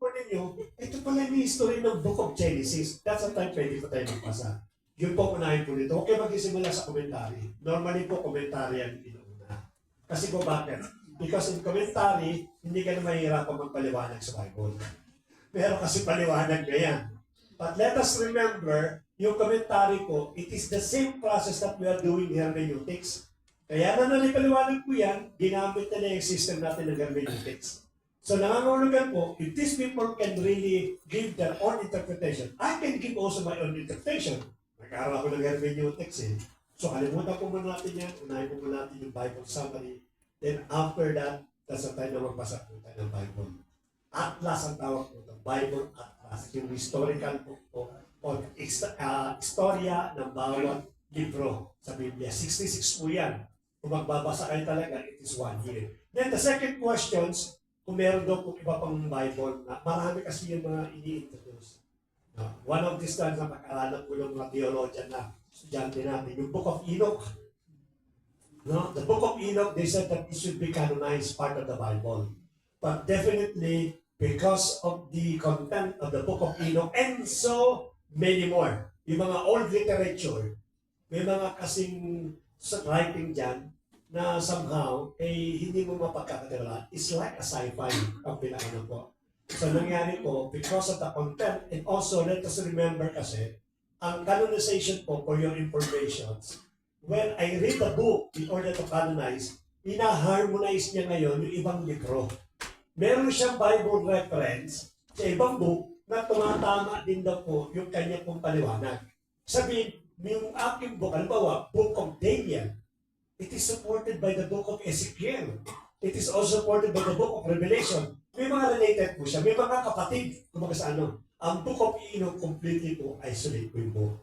po ninyo, ito pala yung history ng Book of Genesis. That's the time pwede po tayo magbasa. Yun po unahin po nito. Okay, magsisimula sa commentary. Normally po, commentary ang inuuna. Kasi po bakit? Because in commentary, hindi ka na mahihirapan magpaliwanag sa Bible. Pero kasi paliwanag na yan. But let us remember, yung commentary po, it is the same process that we are doing hermeneutics. Kaya na nalipaliwanag po yan, ginamit na yung system natin ng hermeneutics. So nangangulugan po, if these people can really give their own interpretation, I can give also my own interpretation. Nag-aaral ako ng hermeneutics eh. So kalimutan po muna natin yan, unahin po muna natin yung Bible summary. Then after that, that's the time na magbasa po tayo ng Bible. Atlas ang tawag po ito, Bible Atlas. Yung historical book po, o istorya ng bawat libro sa Biblia. 66 po yan. Kung magbabasa kayo talaga, it is 1 year. Then the second questions, kung meron daw po iba pang Bible, na marami kasi yung mga ini-introduce. One of these times na pag-aralan po ng mga theologian na estudyante natin, yung Book of Enoch. No? The Book of Enoch, they said that it should be canonized part of the Bible. But definitely, because of the content of the Book of Enoch and so many more, yung mga old literature, may mga kasing writing dyan na somehow, hindi mo mapagkakatira. It's like a sci-fi ang pinakano po. So nangyari po, because of the content, and also let us remember kasi, ang canonization po, for your informations, when I read the book in order to canonize, ina-harmonize niya ngayon yung ibang libro. Meron siyang Bible reference sa ibang book na tumatama din daw po yung kanya pong paliwanag. Sabihin, yung aking book, halimbawa, Book of Daniel, it is supported by the Book of Ezekiel. It is also supported by the Book of Revelation. May mga related po siya. May mga kapatid, kumaga sa ano. Ang Book of Enoch, completely po, isolate po yung book.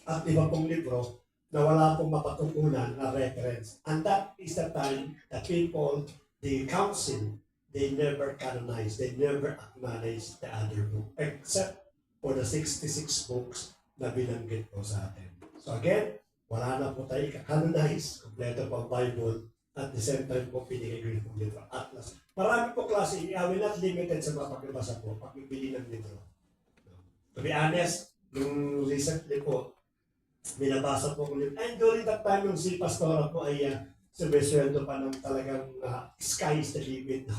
At iba pong libro, na wala pong mapatukunan na reference. And that is the time the people, the council, they never canonize, they never acknowledge the other book, except for the 66 books na binanggit po sa atin. So again, wala na po tayo ika-canonize, kompleto po ang Bible, at the same time po pinigay po libro, Atlas. Marami po klase, I will not limited sa mga pagbabasa po, pagbibili ng libro. To be honest, nung recently po, binabasa po ko nito. And during that time, yung si Pastora po ay sumesweldo pa ng talagang sky is the limit.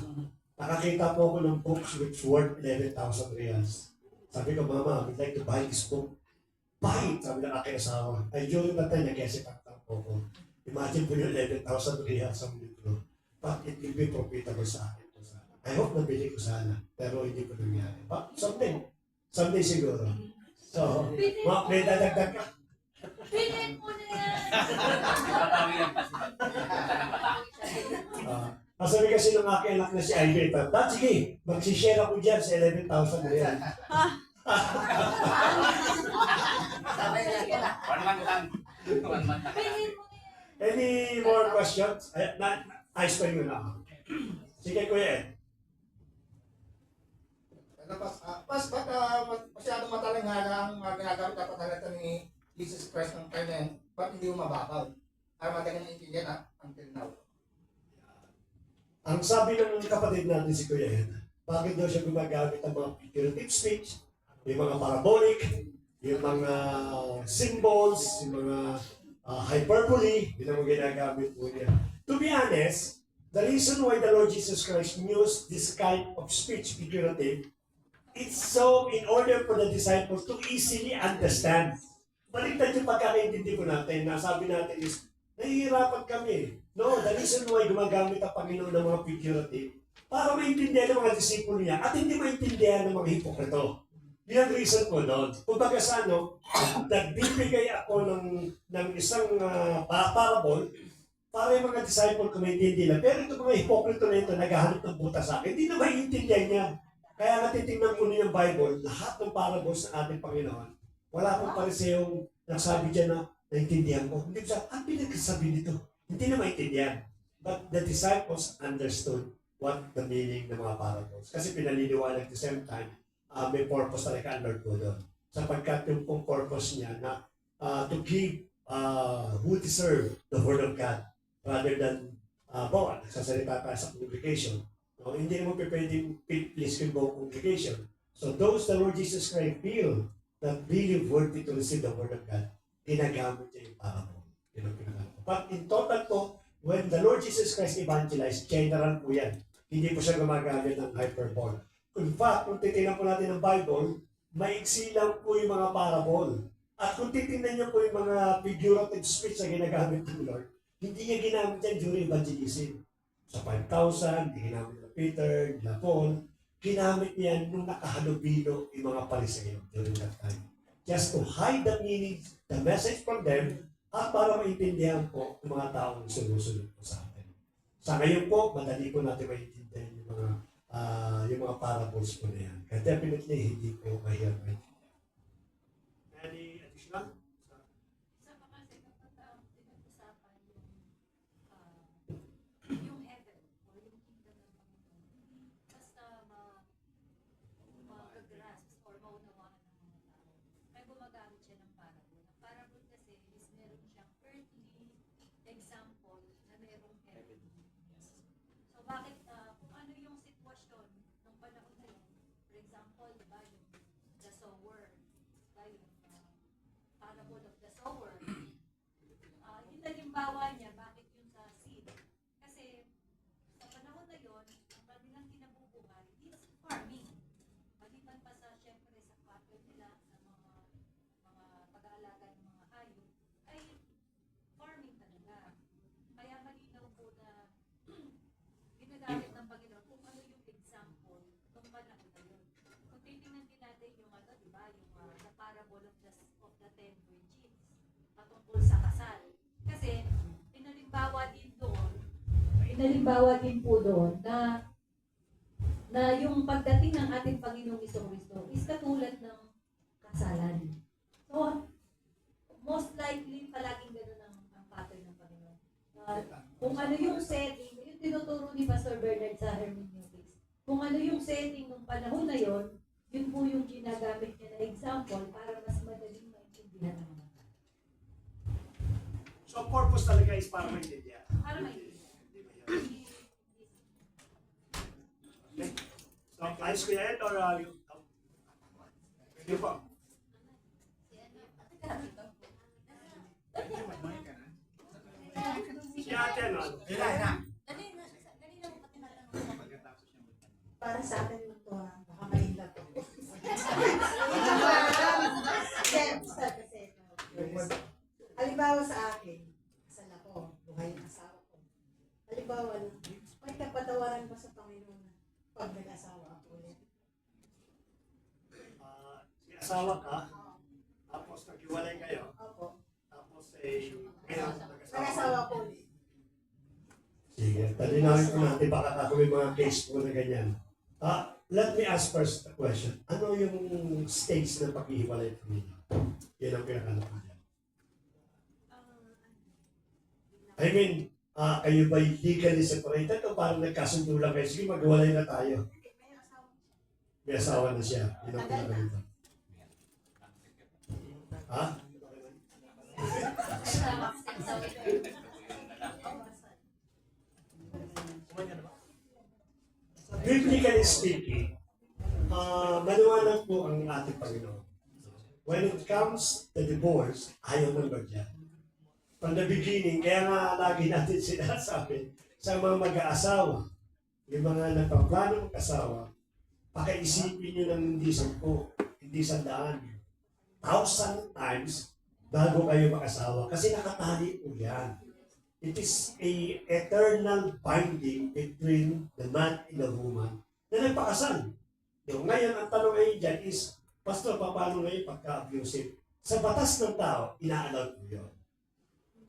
Nakakita po ako ng books which worth 11,000 reals. Sabi ko, Mama, I would like to buy this book. Buy it! Sabi ng aking asawa. Ay, during that time, nag-esipagtang po ko. Imagine po yung 11,000 reals ang libro. But it will be profitable sa akin. I hope nabili ko sana. Pero hindi ko nangyari. But someday. Someday siguro. So, may dadagdag ka. Bilhin mo na yan! Masabi kasi ng aking anak na si Ivy, Dad, sige, magsishare ako dyan sa 11,000 na yan. Bilhin mo na yan! Any more questions? Ayos pa yun na. Sige, Kuya Ed. Ba't masyadong matalinghala ang ginagamit na patalata ni Jesus Christ ng kanya, ba't hindi mo mababaw? Para madaling naintindihan until now. Ang sabi ng kapatid natin si Kuya Ed, bakit daw siya gumagamit ng mga figurative speech, yung mga parabolic, yung mga symbols, yung mga hyperbole, yun ang ginagamit po niya. To be honest, the reason why the Lord Jesus Christ used this kind of speech, figurative, it's so in order for the disciples to easily understand. Baliktad yung pagkakaintindi ko natin, nasabi natin is, nahihirapan kami. No, the reason why gumagamit ang Panginoon ng mga figurative, para maintindihan ng mga disipulo niya at hindi maintindihan ng mga hipokrito. Yan ang reason ko doon. Kung baga sa nagbibigay ako ng isang parable para yung mga disciple ko maintindihan lang. Pero itong mga hipokrito na ito, naghahanap ng buta sa akin, hindi na maintindihan niya. Kaya natitingnan ko niya yung Bible, lahat ng parables ng ating Panginoon, wala pong pariseyong nagsabi dyan na naintindihan ko. Hindi ko sabi, ang pinagsasabi nito? Hindi na maintindihan. But the disciples understood what the meaning ng mga parables. Kasi pinaliliwanag at the same time, may purpose talaga ang Lord po doon. Sapagkat yung pong purpose niya na to give who deserve the Word of God rather than nagsasalita tayo sa congregation. O, hindi naman pwedeng please yung buong congregation. So those the Lord Jesus Christ feel that really worthy to receive the Word of God, ginagamit niya yung parable. Yun ang pinagawa. But in total po, when the Lord Jesus Christ evangelized, general po yan. Hindi po siya gumagamit ng hyperbole. In fact, kung titignan po natin ang Bible, maiksi lang po yung mga parable. At kung titignan niyo po yung mga figurative speech na ginagamit ng Lord, hindi niya ginamit yan during evangelism. Sa 5,000, hindi ginamit nila Peter, nila Paul, ginamit niyan nung nakahalubilo yung mga Pariseo during that time. Just to hide the meaning, the message from them, at para maintindihan po ng mga taong sumusunod po sa atin. Sa ngayon po, madali po natin maintindihan yung mga parables po na yan. Kaya definitely, hindi po mahirap maintindihan. Any additional? Isa pa kasi kapag pinag-usapan yung heaven o yung kingdom ng Panginoon, basta mag-grasp or maunawaan ng mga tao, may gumagamit siya ng parable. Ang parable kasi is meron siyang earthly example na merong heaven. So bakit, kung ano yung sitwasyon ng panahon na yun, for example, diba, yung the sower, diba, yung parable of the sower, yung halimbawa niya, bakit yun sa seed? Kasi sa panahon na yun, ang kanilang kinabubuhay is farming. Maliban pa sa, syempre, sa cattle nila, sa mga pag-aalaga ng mga hayop, ay farming talaga. Kaya malinaw po na ginagamit ng Panginoon kung ano yung example ng panahon na yun. Kung titingnan din natin yung diba, yung the parable of the 10 virgins patungkol sa kasal. Kasi inalimbawa din po doon na yung pagdating ng ating Panginoong Jesucristo is katulad ng kasalan. So, most likely palaging gano'n ang pattern ng Panginoon. Kung ano yung setting, yung tinuturo ni Pastor Bernard sa hermeneutics, kung ano yung setting ng panahon na yon, yun po yung ginagamit niya na example para mas madaling maintindihan ng mga tao. So purpose talaga is para maintindihan. Para maintindihan. Hindi mahirap. Okay. So, ayos ko yan or yung po? Si ate, ano? Para sa akin mo to ha, baka mahila to. Halimbawa sa akin, kasal ako, buhay ng asawa ko. Halimbawa, may kapatawaran pa sa Panginoon pag nag-asawa ako ulit. Si asawa ka, tapos naghiwalay kayo, Opo, tapos ngayon nag-asawa ko ulit. Sige, talinawin ko natin baka may mga case po na ganyan. Let me ask first the question. Ano yung stage ng paghihiwalay ng pamilya? Yan ang pinakalaman niya. I mean, kayo ba legally separated o parang nagkasundo lang kayo? Sige, maghiwalay na tayo. May asawa na siya. Yun ang pinakalaman. Ha? Biblically speaking, maliwanag po ang ating Panginoon. When it comes to divorce, ayaw ng Lord yan. From the beginning, kaya nga lagi natin sinasabi sa mga mag-aasawa, yung mga nagpaplano mag-asawa, pakaisipin nyo ng hindi 10, hindi 100, 1,000 times bago kayo mag-asawa. Kasi nakatali po yan. It is a eternal binding between the man and the woman na nagpakasal. Ngayon, ang tanong ngayon dyan is, Pastor, paano ngayon pagka-abusive? Sa batas ng tao, ina-allow po yun.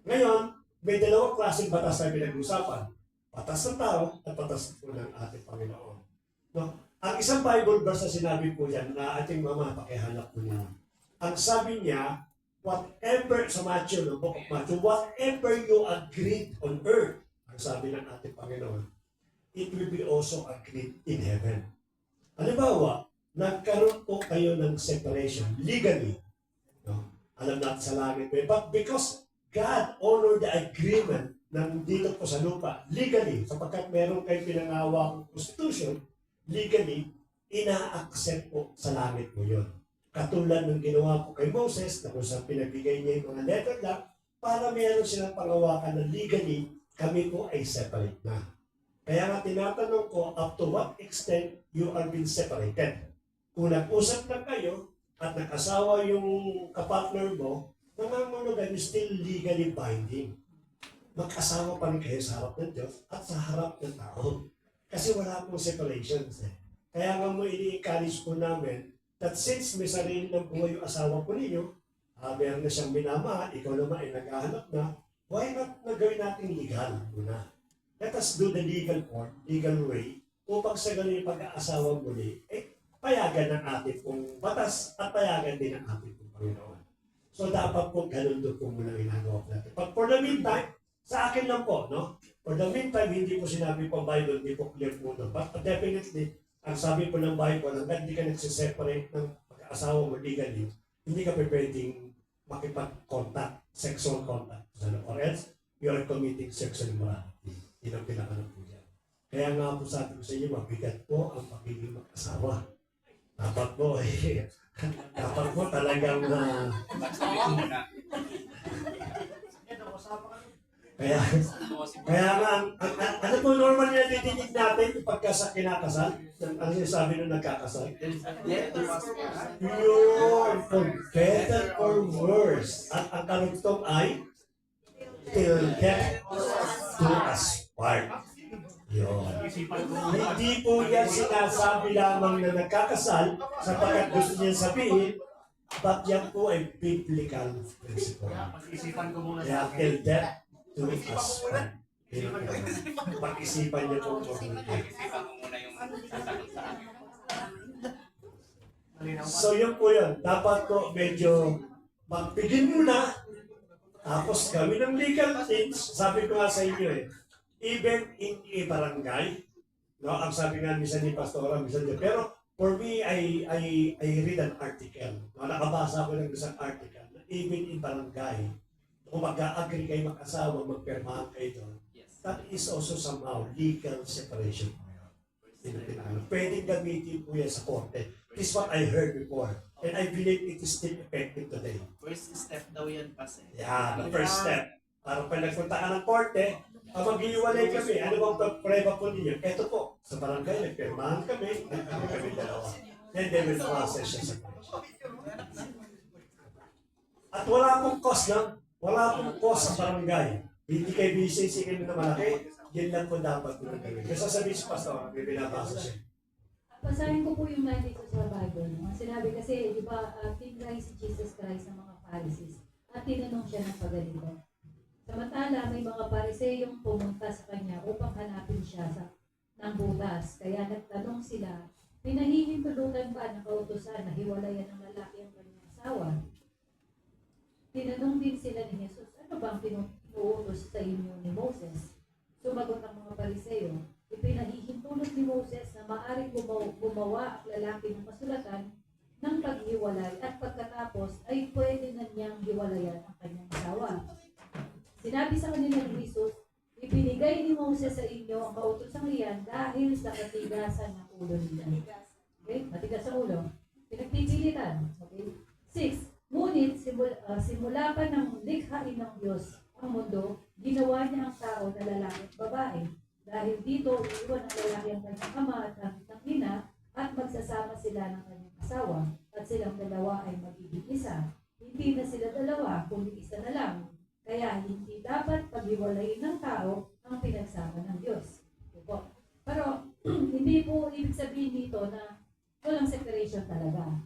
Ngayon, may dalawang klaseng batas na pinag-usapan. Batas ng tao at batas po ng ating Panginoon. No? Ang isang Bible verse na sinabi po yan na ating mama pakihanap po niya. Ang sabi niya, whatever, sa Matthew, no, Book of Matthew, whatever you agreed on earth, ang sabi ng ating Panginoon, it will be also agreed in heaven. Halimbawa, nagkaroon po kayo ng separation legally. No? Alam natin sa langit. But because God honored the agreement nandito po sa lupa, legally, sapagkat meron kayong pinangawang constitution, legally, ina-accept po sa langit mo yun. Katulad ng ginawa po kay Moses, na kung saan pinagbigay niya yung mga letter lang, para meron silang pangawakan na legally, kami po ay separate na. Kaya nga tinatanong ko, up to what extent you are being separated. Kung nag-usap lang kayo, at nag-asawa yung kapartner mo, nangangulugan you still legally binding. Mag-asawa pa rin kayo sa harap ng Diyos at sa harap ng tao. Kasi wala pong separations eh. Kaya nga mo ini-encourage po namin that since may sarili ng buhay yung asawa po ninyo, meron na siyang minamahal, ikaw naman ay naghahanap na, why not nagawin natin legal muna? Let us do the legal form, legal way, upang sa ganun yung pag-aasawa muli, payagan ng ating pong batas at payagan din ng ating pong Panginoon. So dapat po ganun doon po muna ginagawa natin. But for the meantime, sa akin lang po, no? For the meantime, hindi po sinabi po Bible, hindi po clear po doon. But definitely, ang sabi po ng Bible, hanggang hindi ka nagsiseparate ng pag-asawa mo legally, hindi ka pwedeng makipag-contact, sexual contact. Or else, you are committing sexual immorality. Yun ang pinakalang po yan. Kaya nga po sabi ko sa inyo, mabigat po ang pagiging mag-asawa. Dapat po, dapat po talagang kaya nga, ano po normal na natinig natin pagka sa kinakasal? Ano sinasabi nung nagkakasal? Yun, for better or worse. At ang karugtong ay, till death do us part. Yun. Hindi po yan sinasabi lamang na nagkakasal sapagkat gusto niya sabihin, but yan po ay biblical principle. Kaya till death do us part. Pag-isipan niyo po mabuti. So yun po yun. Dapat po medyo magpigil muna. Tapos gawin ng legal things. Sabi ko nga sa inyo even in a barangay, no, ang sabi nga minsan ni Pastora, minsan niya, pero for me, I read an article. No, nakabasa ko ng isang article na even in barangay, kung mag-agree kayo mag-asawa, magpirmahan kayo doon, that is also somehow legal separation. Pwedeng gamitin po yan sa korte. This is what I heard before. And I believe it is still effective today. First step daw yan, Pas. Yeah, the first step. Para pag nagpunta ka ng korte, mag-iwalay kami. Ano bang preba po ninyo? Ito po, sa barangay, nagpirmahan kami, kami dalawa. Then they will process siya sa korte. At wala pong cost lang. Wala pong cost sa barangay. Hindi kayo BCC kayo na malaki. Yan lang po dapat po gawin. Kasi sasabihin si Pastor, may binabasa siya. Basahin ko po yung nandito sa Bible. Ang sinabi kasi, di ba, tinry si Jesus Christ sa mga Pharisees at tinanong siya ng pagalito. Samantala, may mga Pariseyong pumunta sa kanya upang hanapin siya ng butas. Kaya nagtanong sila, pinahihintulutan ba ng kautusan na hiwalayan ng lalaki ang kanyang asawa? Tinanong din sila ni Jesus, ano bang pinuutos sa inyo ni Moses? Sumagot ang mga Pariseyo, ipinahihintulot ni Moses na maaaring gumawa ang lalaki ng kasulatan ng paghiwalay at pagkatapos ay pwede na niyang hiwalayan ang kanyang asawa. Sinabi sa kanila ni Jesus, ibinigay ni Moses sa inyo ang kautosang iyan dahil sa katigasan ng ulo nila. Okay? Matigas sa ulo. Pinagpipilitan. Okay? 6. Ngunit simula pa ng likhain ng Diyos ang mundo, ginawa niya ang tao na lalaki at babae. Dahil dito, iiwan ang lalaki ang kanyang ama at ang ina at magsasama sila ng kanyang asawa at silang dalawa ay magiging isa. Hindi na sila dalawa, kundi isa na lang. Kaya hindi dapat paghiwalayin ng tao ang pinagsama ng Diyos. Diba? Pero hindi po ibig sabihin dito na walang separation talaga.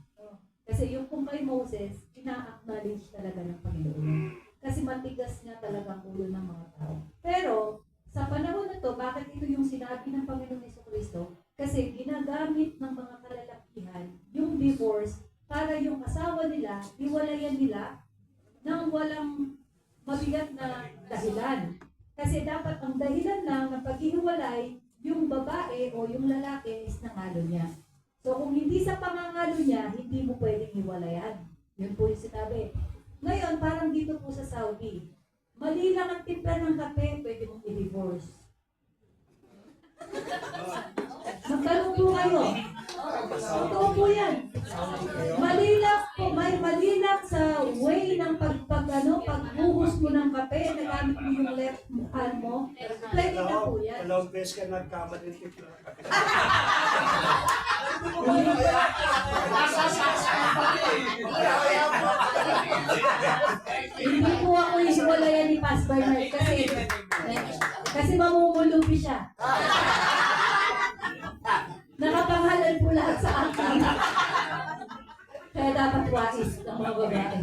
Kasi yung kung kay Moses, ina-acknowledge talaga ng Panginoon. Kasi matigas nga talaga ang ulo ng mga tao. Pero sa panahon na to, bakit ito yung sinabi ng Panginoon Jesucristo? Kasi ginagamit ng mga kalalakihan yung divorce para yung asawa nila, hiwalayan nila ng walang mabigat na dahilan. Kasi dapat ang dahilan lang ng paghihiwalay, yung babae o yung lalaki is nangalo niya. So kung hindi sa pangangalo niya, hindi mo pwedeng hiwalayan. Yun po yung sinabi. Ngayon, parang dito po sa Saudi, Mali lang ang timpla ng kape, pwede mong i-divorce. Magtanong po kayo. Totoo po yan. Mali lang sa way ng pagbuhos mo ng kape, nagamit mo yung left hand mo, pwede na po yan. Dalawang beses ka nagkamali ng tipla. Hindi po ako isiwalayan ni Pas Bernard kasi mamumulubi siya. Nakapanghalal po lahat sa akin. Kaya dapat wais ng mga babae.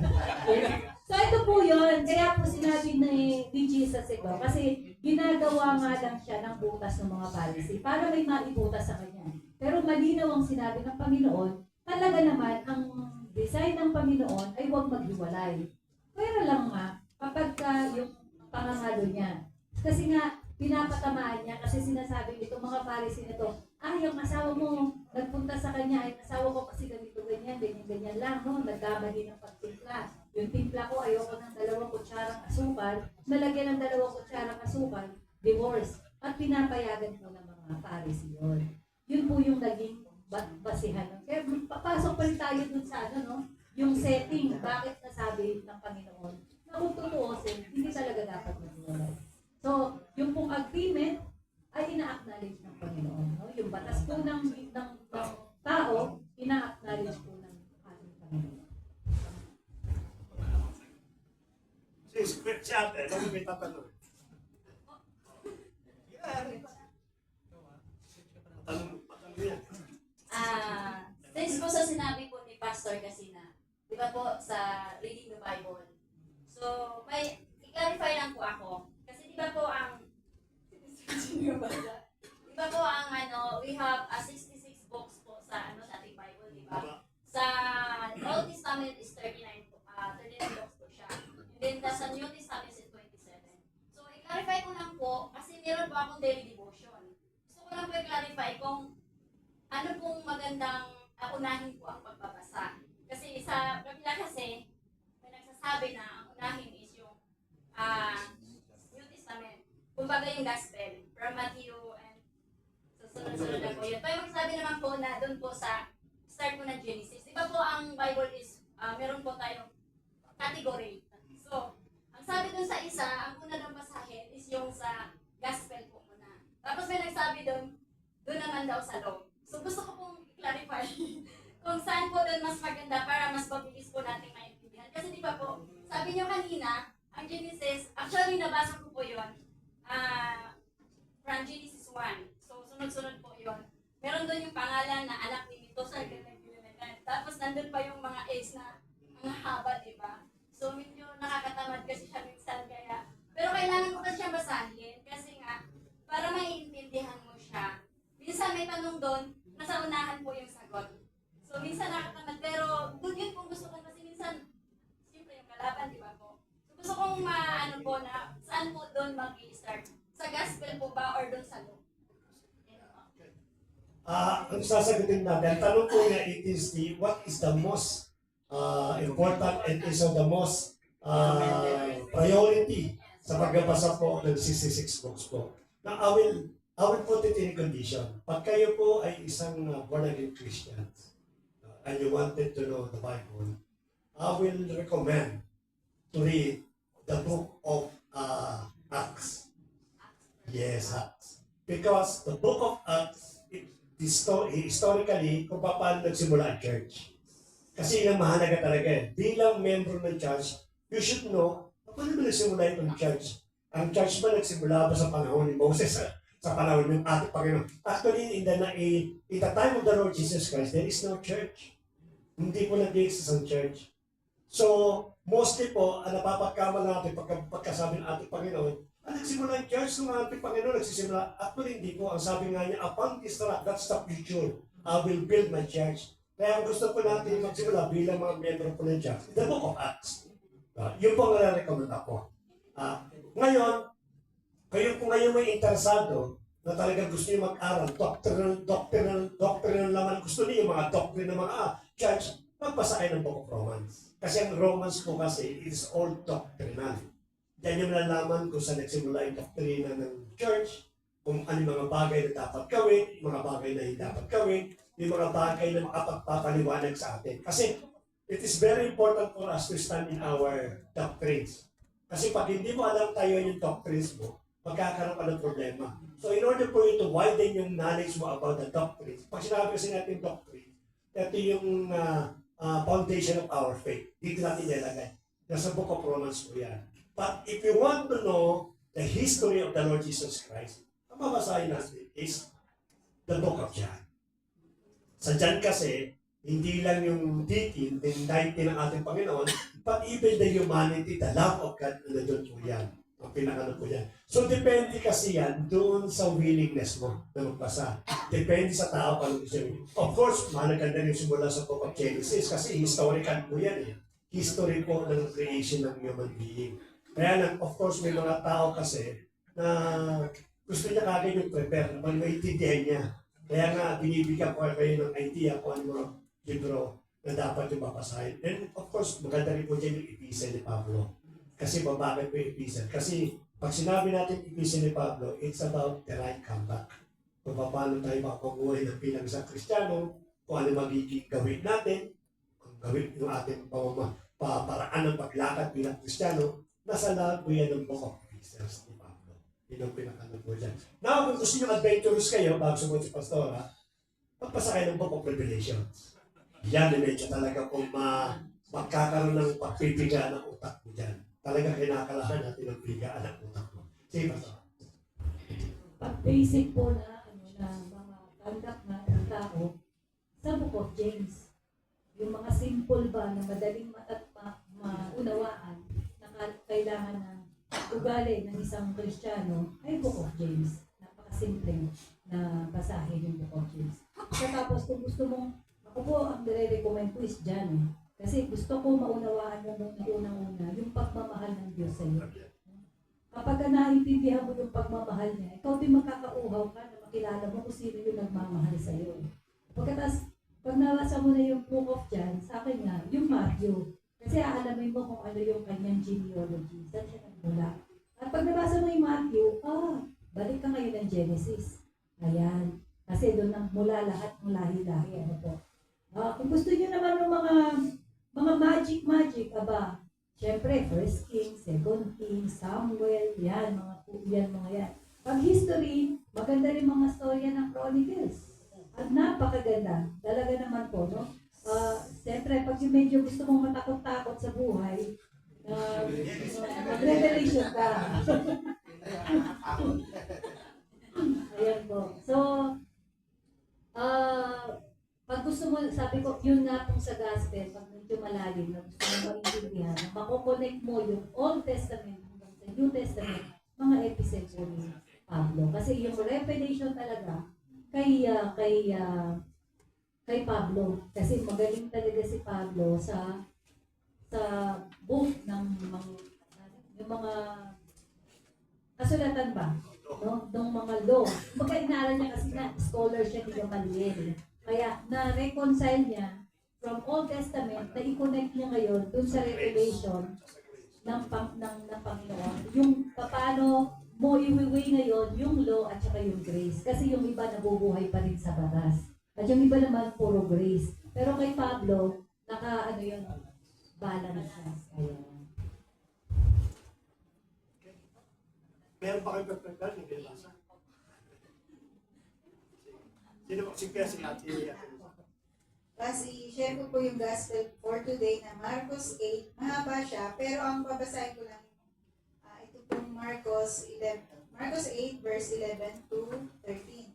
So ito po yun. Kaya po sinabi ni Jesus ito. Kasi ginagawa nga lang siya ng butas ng mga policy para may maibutas sa kanya. Pero malinaw ang sinabi ng Panginoon. Talaga naman, ang design ng Panginoon ay huwag maghiwalay. Pero lang nga, kapag yung pangangalo niya. Kasi nga, pinapatamaan niya kasi sinasabi nito mga Pharisee nito, yung asawa mo nagpunta sa kanya ay asawa ko kasi ganito ganyan lang, no? Nagkamali ng pagtimpla. Yung timpla ko ayoko ng 2 kutsarang asukal, nalagyan ng 2 kutsarang asukal, divorce. At pinapayagan po ng mga Pharisee yun. Yun po yung naging basihan. Kaya papasok pa rin tayo dun sa no? Yung setting, bakit nasabi ng Panginoon na kung tutuusin, hindi talaga dapat maghiwalay. So, yung pong agreement ay ina-acknowledge ng Panginoon. No? Yung batas po ng tao, ina-acknowledge po ng ating Panginoon. Si ate, ano may tatanong? Patanong yan. Thanks po sa sinabi po ni Pastor Casina. Di ba po sa reading the Bible? So, may i-clarify lang po ako. Kasi di ba po ang we have a 66 books po sa sa ating Bible, di ba? Sa Old Testament is 39 po, 39 books po siya. And then sa New Testament is 27. So, i-clarify ko lang po kasi meron po akong daily devotion. Gusto ko lang po i-clarify kung ano pong magandang unahin po ang pagbabasa. Kasi sa Biblia kasi may nagsasabi na ang unahin is yung New Testament. Kumbaga yung Gospel from Matthew and sunod-sunod na po yun. Pero magsasabi naman po na doon po sa start po ng Genesis. Di ba po ang Bible is meron po tayong category. So, ang sabi doon sa isa, ang una ng basahin is yung sa Gospel po muna. Tapos may nagsabi doon naman daw sa law. So gusto ko pong i-clarify kung saan po doon mas maganda para mas mabilis po natin maintindihan. Kasi di ba po, sabi niyo kanina, ang Genesis, actually nabasa ko po yun, from Genesis 1. So sunod-sunod po yun. Meron doon yung pangalan na anak ni Mitusa, ganyan. Tapos nandun pa yung mga age na mga haba, di ba? So medyo nakakatamad kasi siya minsan kaya. Pero kailangan mo kasi siyang basahin kasi nga, para maiintindihan mo siya. Minsan may tanong doon, nasa unahan po yung sagot. So minsan nakakatamad, pero doon yun kung gusto kong kasi minsan, siyempre yung kalaban, di ba po? So gusto kong maano po na, saan po doon mag-i-start? Sa gospel po ba or doon sa law? Ang sasagutin natin, tanong ko niya, what is the most important and is the most priority sa pagbabasa po ng 66 books po. Now, I will put it in condition. Pag kayo po ay isang born-again Christian and you wanted to know the Bible, I will recommend to read the book of Acts. Yes, Acts. Because the book of Acts, historically, kung paano nagsimula ang church. Kasi yun ang mahalaga talaga eh. Bilang member ng church, you should know, paano ba nagsimula itong church? Ang church ba nagsimula ba sa panahon ni Moses? Sa panahon ng ating Panginoon? Actually, in the time of the Lord Jesus Christ, there is no church. Hindi po nag-exist ang church. So, mostly po, ang napapagkama natin pagkasabi ng ating Panginoon, nagsimula ang church ng ating Panginoon, nagsisimula. Actually, hindi po. Ang sabi nga niya, upon this rock, that's the future. I will build my church. Kaya ang gusto po natin magsimula bilang mga member po ng church, the book of Acts. Yun po ang nare-recommend ako. Ngayon, kayo po ngayon may interesado na talagang gusto niyo mag-aral, doctrinal naman gusto niyo, mga doctrine ng mga church, magbasa kayo ng Book of Romans. Kasi ang Romans po kasi is all doctrinal. Diyan yung nalalaman kung saan nagsimula yung doktrina ng church, kung ano yung mga bagay na dapat gawin, yung mga bagay na hindi dapat gawin, yung mga bagay na makapagpapaliwanag sa atin. Kasi it is very important for us to stand in our doctrines. Kasi pag hindi mo alam tayo yung doctrines mo, magkakaroon ka ng problema. So in order for you to widen yung knowledge mo about the doctrines, pag sinabi kasi natin doctrine, ito yung foundation of our faith. Dito natin nilagay. Nasa Book of Romans po yan. But if you want to know the history of the Lord Jesus Christ, ang babasahin natin is the Book of John. Sa John kasi, hindi lang yung deity, yung deity ng ating Panginoon, but even the humanity, the love of God, na doon po yan. Ang pinakano po yan. So, depende kasi yan doon sa willingness mo na magbasa. Depende sa tao kung ano gusto mo. Of course, maganda rin simula sa Book of Genesis kasi historical po yan eh. History po ng creation ng human being. Kaya lang, of course, may mga tao kasi na gusto niya kagad yung prepare, na maintindihan niya. Kaya nga, binibigyan ko kayo ng idea kung ano mga libro na dapat yung babasahin. And of course, maganda rin po dyan yung epistle ni Pablo. Kasi bakit po yung epistle? Kasi pag sinabi natin epistle ni Pablo, it's about the right comeback. Kung paano tayo makakuha ng bilang isang Kristiyano, kung ano magiging gawin natin, kung gawin yung ating paraan ng paglakad bilang Kristiyano, nasa lahat po yan ng Book of Epistles ni Pablo. Yun ang pinakano po dyan. Now, kung gusto nyo adventurous kayo, bago sumunod si Pastora, magpasa kayo ng Book of Revelations. Yan, medyo talaga kung magkakaroon ng pagpipiga ng utak mo dyan. Talagang kinakalahan natin ang pigaan ng utak mo. Sige, Pastora. Pag-basic po na, mga conduct na ng tao sa Book of James. Yung mga simple ba na madaling maunawaan na kailangan ng ugali ng isang Kristiyano ay Book of James. Napakasimple na basahin yung Book of James. Tapos kung gusto mong, ako po ang nire-recommend ko is dyan eh. Kasi gusto ko maunawaan mo muna unang-una yung pagmamahal ng Diyos sa iyo. Kapag naintindihan mo yung pagmamahal niya, ikaw din makakauhaw ka na makilala mo kung sino yung nagmamahal sa iyo. Pagkatapos, pag nabasa mo na yung Book of John, sa akin nga, yung Matthew. Kasi aalamin mo kung ano yung kanyang genealogy. Saan siya nagmula. At pag nabasa mo yung Matthew, balik ka ngayon ng Genesis. Ayan. Kasi doon nagmula lahat ng lahi-lahi. Ano po. Kung gusto niyo naman ng mga magic, syempre, First King, Second King, Samuel, yan, mga yan. Pag history, maganda rin mga storya ng Chronicles. At napakaganda. Talaga naman po, no? Siyempre, pag yung medyo gusto mong matakot-takot sa buhay, mag-revelation ka. Ayan po. So, pag gusto mo, sabi ko, yun nga pong sa gospel, pag medyo malalim na gusto mo maintindihan, makokonect mo yung Old Testament hanggang sa New Testament, mga episodes ni Pablo. Kasi yung revelation talaga kay Pablo. Kasi magaling talaga si Pablo sa book ng mga kasulatan ba? No? Ng mga law. Magkainaral niya kasi na scholar siya ni Gamaliel. Kaya na-reconcile niya from Old Testament na i-connect niya ngayon dun sa revelation ng Panginoon. Yung paano mo i-weigh ngayon yung law at saka yung grace. Kasi yung iba nabubuhay pa rin sa batas. At yung iba naman puro grace. Pero kay Pablo, balance na. Ayan. Meron pa kayo pagpagdal ng binabasa? Sino ba? Sige, si Ate. Kasi share ko po yung gospel for today na Marcos 8. Mahaba siya, pero ang babasahin ko lang ito pong Marcos 8 verse 11 to 13.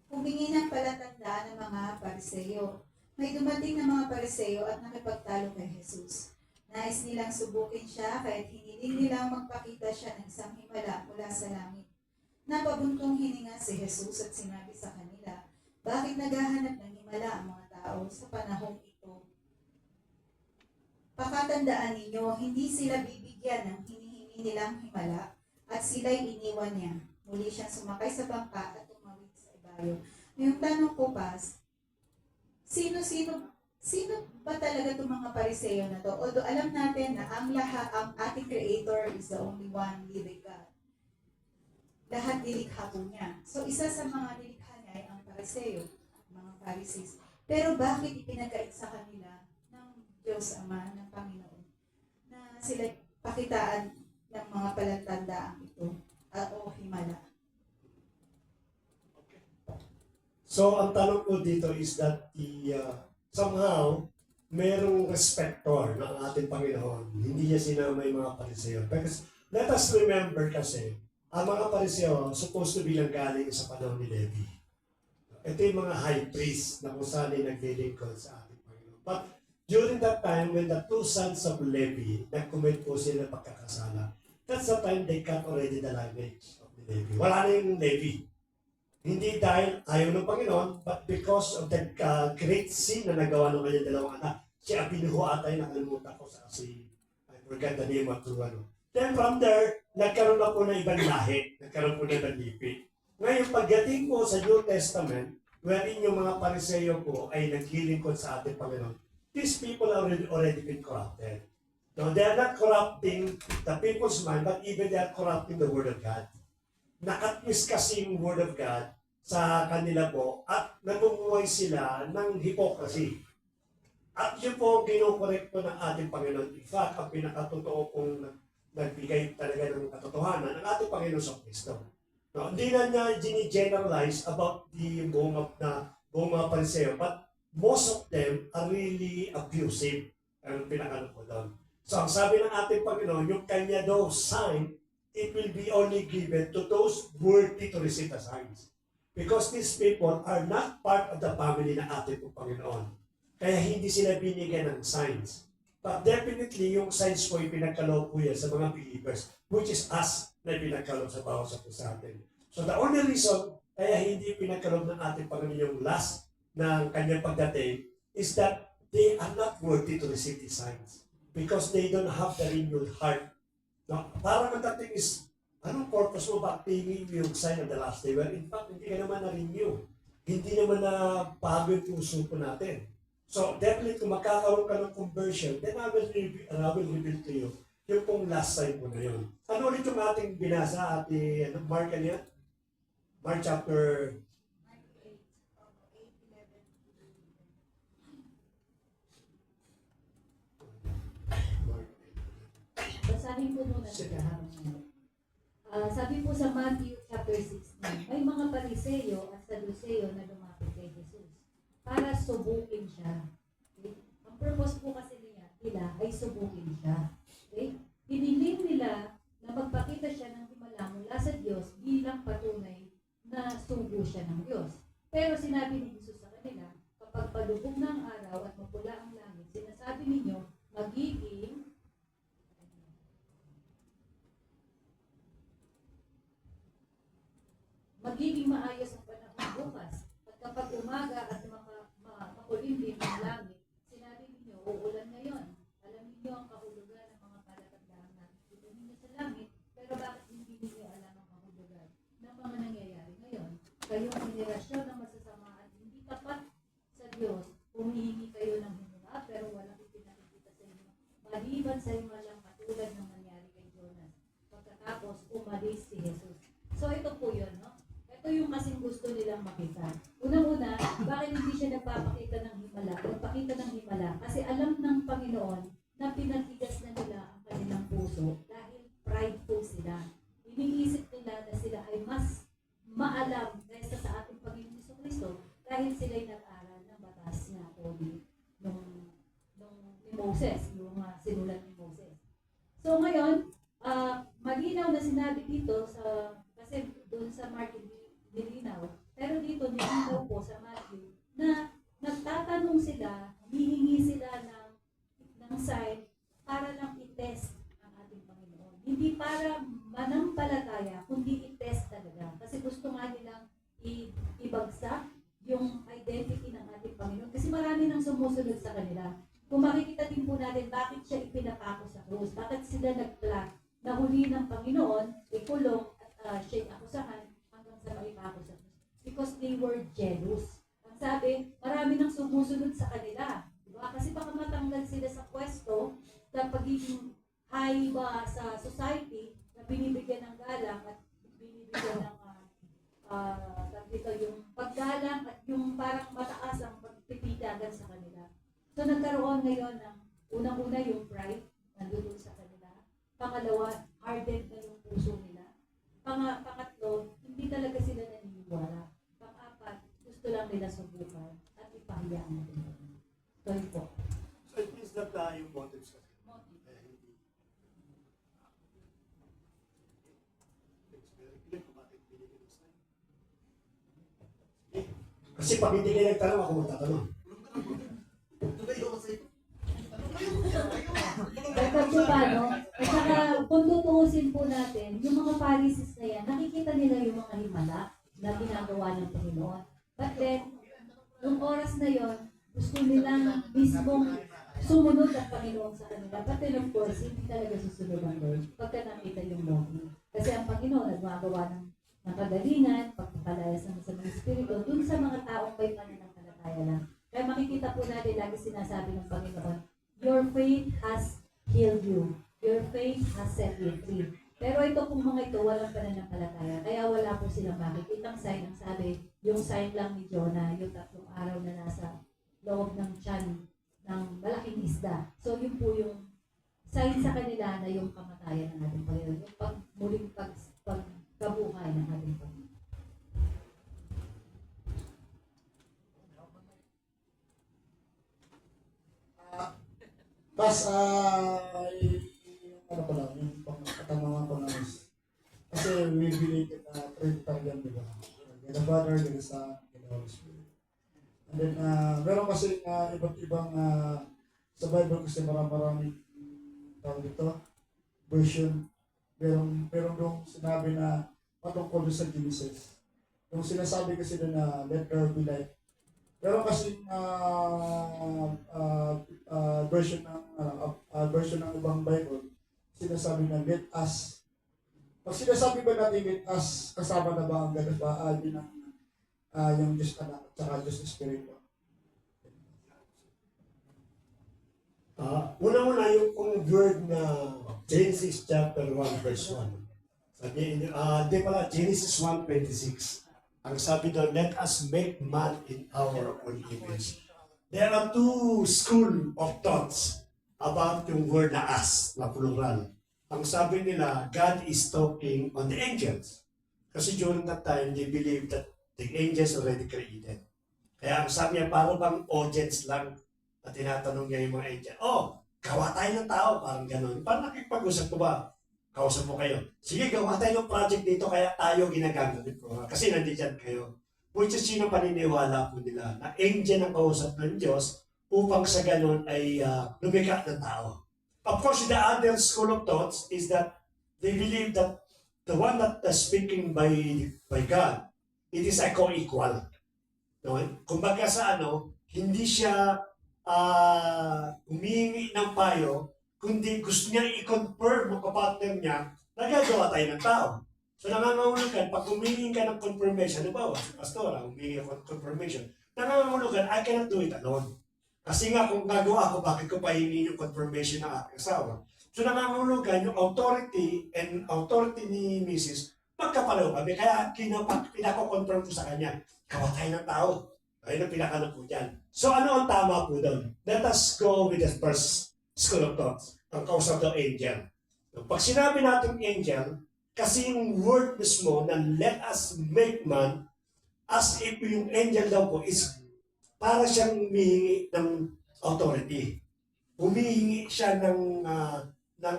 Humingi ng palatandaan ng mga Pariseo. May dumating na mga Pariseo at nakipagtalo kay Jesus. Nais nilang subukin siya kahit hiniling nilang magpakita siya ng isang himala mula sa langit. Napabuntong hininga si Jesus at sinabi sa kanila, bakit naghahanap ng himala ang mga tao sa panahong ito? Pakatandaan ninyo, hindi sila bibigyan ng hinihingi nilang himala at sila'y iniwan niya. Muli siyang sumakay sa bangka at tumawid sa ibayo. Yung tanong ko, Pas, sino ba talaga itong mga pariseo na to? Although alam natin na ang ating Creator is the only one living God. Lahat nilikha po niya. So isa sa mga nilikha niya ay ang pariseo, mga Pharisees. Pero bakit ipinagkait sa kanila ng Diyos Ama, ng Panginoon, na sila pakitaan ng mga palatandaan ito o himala? So, ang tanong ko dito is that somehow, merong respector ng ating Panginoon. Hindi niya sinama yung mga pariseo. Because let us remember kasi, ang mga pariseo supposed to be galing sa panahon ni Levi. Ito yung mga high priest na kung saan ay naglilingkod sa ating Panginoon. But during that time, when the two sons of Levi, nag-commit po sila ng pagkakasala, that's the time they cut already the lineage of the Levi. Wala na yung Levi. Hindi dahil ayaw ng Panginoon, but because of the great sin na nagawa ng kanyang dalawang anak. Si Abinuho atay, nakalimutan ko sa I forgot the name of the one. Then from there, nagkaroon na po ng ibang lahi, nagkaroon po ng ibang lipi. Ngayon, pagdating po sa New Testament, wherein yung mga pariseo po ay naglilingkod sa ating Panginoon, these people are already been corrupted. No, they are not corrupting the people's mind, but even they are corrupting the Word of God. Nakatwist kasi yung Word of God sa kanila po at namumuhay sila ng hypocrisy. At yun po ang kinukorekto ng ating Panginoon. In fact, ang pinakatotoo pong nagbigay talaga ng katotohanan ng ating Panginoon sa Kristo. No, hindi na niya gini-generalize about the buong mga pariseo, but most of them are really abusive. Ang pinakano ko doon. So ang sabi ng ating Panginoon, yung kanya daw sign, it will be only given to those worthy to receive the signs. Because these people are not part of the family ng ating Panginoon. Kaya hindi sila binigyan ng signs. But definitely, yung signs po ipinagkaloob po yan sa mga believers, which is us na ipinagkaloob sa bawat sa atin. So the only reason kaya hindi pinagkaloob ng ating Panginoon yung last ng kanyang pagdating is that they are not worthy to receive these signs. Because they don't have the renewed heart. No, parang ang dating is, anong purpose mo ba tingin yung sign of the last day? Well, in fact, hindi ka naman na-renew. Hindi naman na bago yung puso po natin. So, definitely, kung magkakaroon ka ng conversion, then I will reveal to you yung pong last sign po na yun. Ano ulit yung ating binasa, Mark niya? Mark chapter 8. Basahin ko muna siya habang sabi po sa Matthew chapter 16, may mga pariseo at saduceo na lumapit kay Jesus para subukin siya. Okay? Ang purpose po kasi nila ay subukin siya. Okay? Hiniling nila na magpakita siya ng himala mula sa Diyos bilang patunay na sugo siya ng Diyos. Pero sinabi ni Jesus sa kanila, kapag palubog ng araw at mapula ang langit, sinasabi ninyo, magiging maayos ang panahon bukas. At kapag umaga at makulimlim ang langit, sinabi ninyo, uulan ngayon. Alam ninyo ang kahulugan ng mga palatandaan na nakikita ninyo sa langit, pero bakit hindi ninyo alam ang kahulugan ng mga nangyayari ngayon? Kayong henerasyon ng masasama at hindi tapat sa Diyos, humihingi kayo ng himala, pero walang ipinakikita sa inyo. Maliban sa himalang katulad ng nangyari kay Jonas. Pagkatapos, umalis si Jesus. So ito po yun, no? Ito yung kasing gusto nilang makita. Unang-una, bakit hindi siya nagpapakita ng himala? Nagpakita ng himala kasi alam ng Panginoon na pinatigas na nila ang kanilang puso dahil prideful sila. Iniisip nila na sila ay mas maalam kaysa sa ating Panginoon Jesucristo dahil sila'y nag-aral ng batas niya o ni Moses, yung sinulat ni Moses. So ngayon, malinaw na sinabi dito kasi doon sa Mark nilinaw, pero dito nilinaw po sa Matthew na nagtatanong sila, hihingi sila ng sign para lang i-test ang ating Panginoon. Hindi para manampalataya, kundi i-test talaga. Kasi gusto nga nilang ibagsak yung identity ng ating Panginoon. Kasi marami nang sumusunod sa kanila. Kung makikita din po natin bakit siya ipinapako sa krus, bakit sila nag-plan na huli ng Panginoon, ikulong at siya'y akusahan hanggang sa maipako sa krus. Because they were jealous. Ang sabi, marami nang sumusunod sa kanila. Diba? pagiging high ba sa society na binibigyan ng galang at binibigyan ng tawag dito, yung paggalang at yung parang mataas ang pagpipitagan sa kanila. So nagkaroon ngayon ng unang-una yung pride nandun sa kanila. Pangalawa, hardened na yung puso nila. Pangatlo, hindi talaga sila naniniwala. Pang-apat, gusto lang nila subukan at ipahayaan natin. So yun po. So it means that yung motives kasi. It's very clear kung bakit binigyan ng sign. Kasi pag hindi kayo nagtanong, ako magtatanong. Dagdag po ba, no? At saka, kung tutuusin po natin, yung mga policies na yan, nakikita nila yung mga himala na ginagawa ng Panginoon. But then, nung oras na yon, gusto nilang mismong sumunod ang Panginoon sa kanila. But then, of course, hindi talaga susunod ang Lord pagka nakita yung motive. Kasi ang Panginoon nagmagawa ng kagalingan, pagpapalaya sa mga espiritu, dun sa mga taong may pananampalataya lang. Kaya makikita po natin, lagi sinasabi ng Panginoon, your faith has healed you. Your faith has set you free. Pero ito pong mga ito, walang pananampalataya. Kaya wala po silang makikitang sign. Ang sabi, yung sign lang ni Jonah, yung 3 araw na nasa loob ng tiyan ng malaking isda. So yun po yung sign sa kanila na yung kamatayan ng ating Panginoon. Yung muling pagkabuhay ng ating Panginoon. Tapos, ano pa lang, yung katanungan ko na is, kasi we believe in Trinitarian, di ba? In the Father, in the Son, in the Holy Spirit. And then, meron kasi iba't ibang, sa Bible kasi maraming tawag dito, version. Meron dong sinabi na patungkol sa Genesis. Yung sinasabi kasi na let there be light. Pero kasi version ng ibang Bible, sinasabi na let us. Pag sinasabi ba natin let us, kasama na ba ang ganun ba yung Diyos Anak at saka Diyos Espiritu? Una-una yung word na Genesis chapter 1 verse 1. Sabi, di pala, Genesis 1:26. Ang sabi doon, let us make man in our own image. There are two school of thoughts about yung word na us, na plural. Ang sabi nila, God is talking on the angels. Kasi during that time, they believe that the angels already created. Kaya ang sabi niya, parang bang audience lang na tinatanong niya yung mga angel, gawa tayo ng tao, parang gano'n. Parang nakipag-usap ko ba? Kausap mo kayo. Sige, gawa tayo ng project dito, kaya tayo ginagamit ko. Kasi nandiyan kayo. Which is yun ang paniniwala po nila, na angel ang kausap ng Diyos upang sa gano'n ay lumikha ng tao. Of course, the other school of thoughts is that they believe that the one that is speaking by God, it is a co-equal. No? Kumbaga sa hindi siya humihingi ng payo, kundi gusto niya i-confirm mo kapatid niya na gagawa tayo ng tao. So nangangahulugan, pag humingi ka ng confirmation, halimbawa, si Pastora, humingi ako ng confirmation, nangangahulugan, I cannot do it alone. Kasi nga kung gagawa ako, bakit ko pahingi yung confirmation ng aking asawa? So nangangahulugan, yung authority ni Mrs. magkapalaw kami. Kaya pinako-confirm ko sa kanya, gawa tayo ng tao. Ayun ang pinakano po dyan. So ano ang tama po doon? Let us go with the first school of thoughts. Ang kausap daw angel. So, pag sinabi natin angel, kasi yung word mismo na let us make man, as if yung angel daw po is para siyang humihingi ng authority. Humihingi siya ng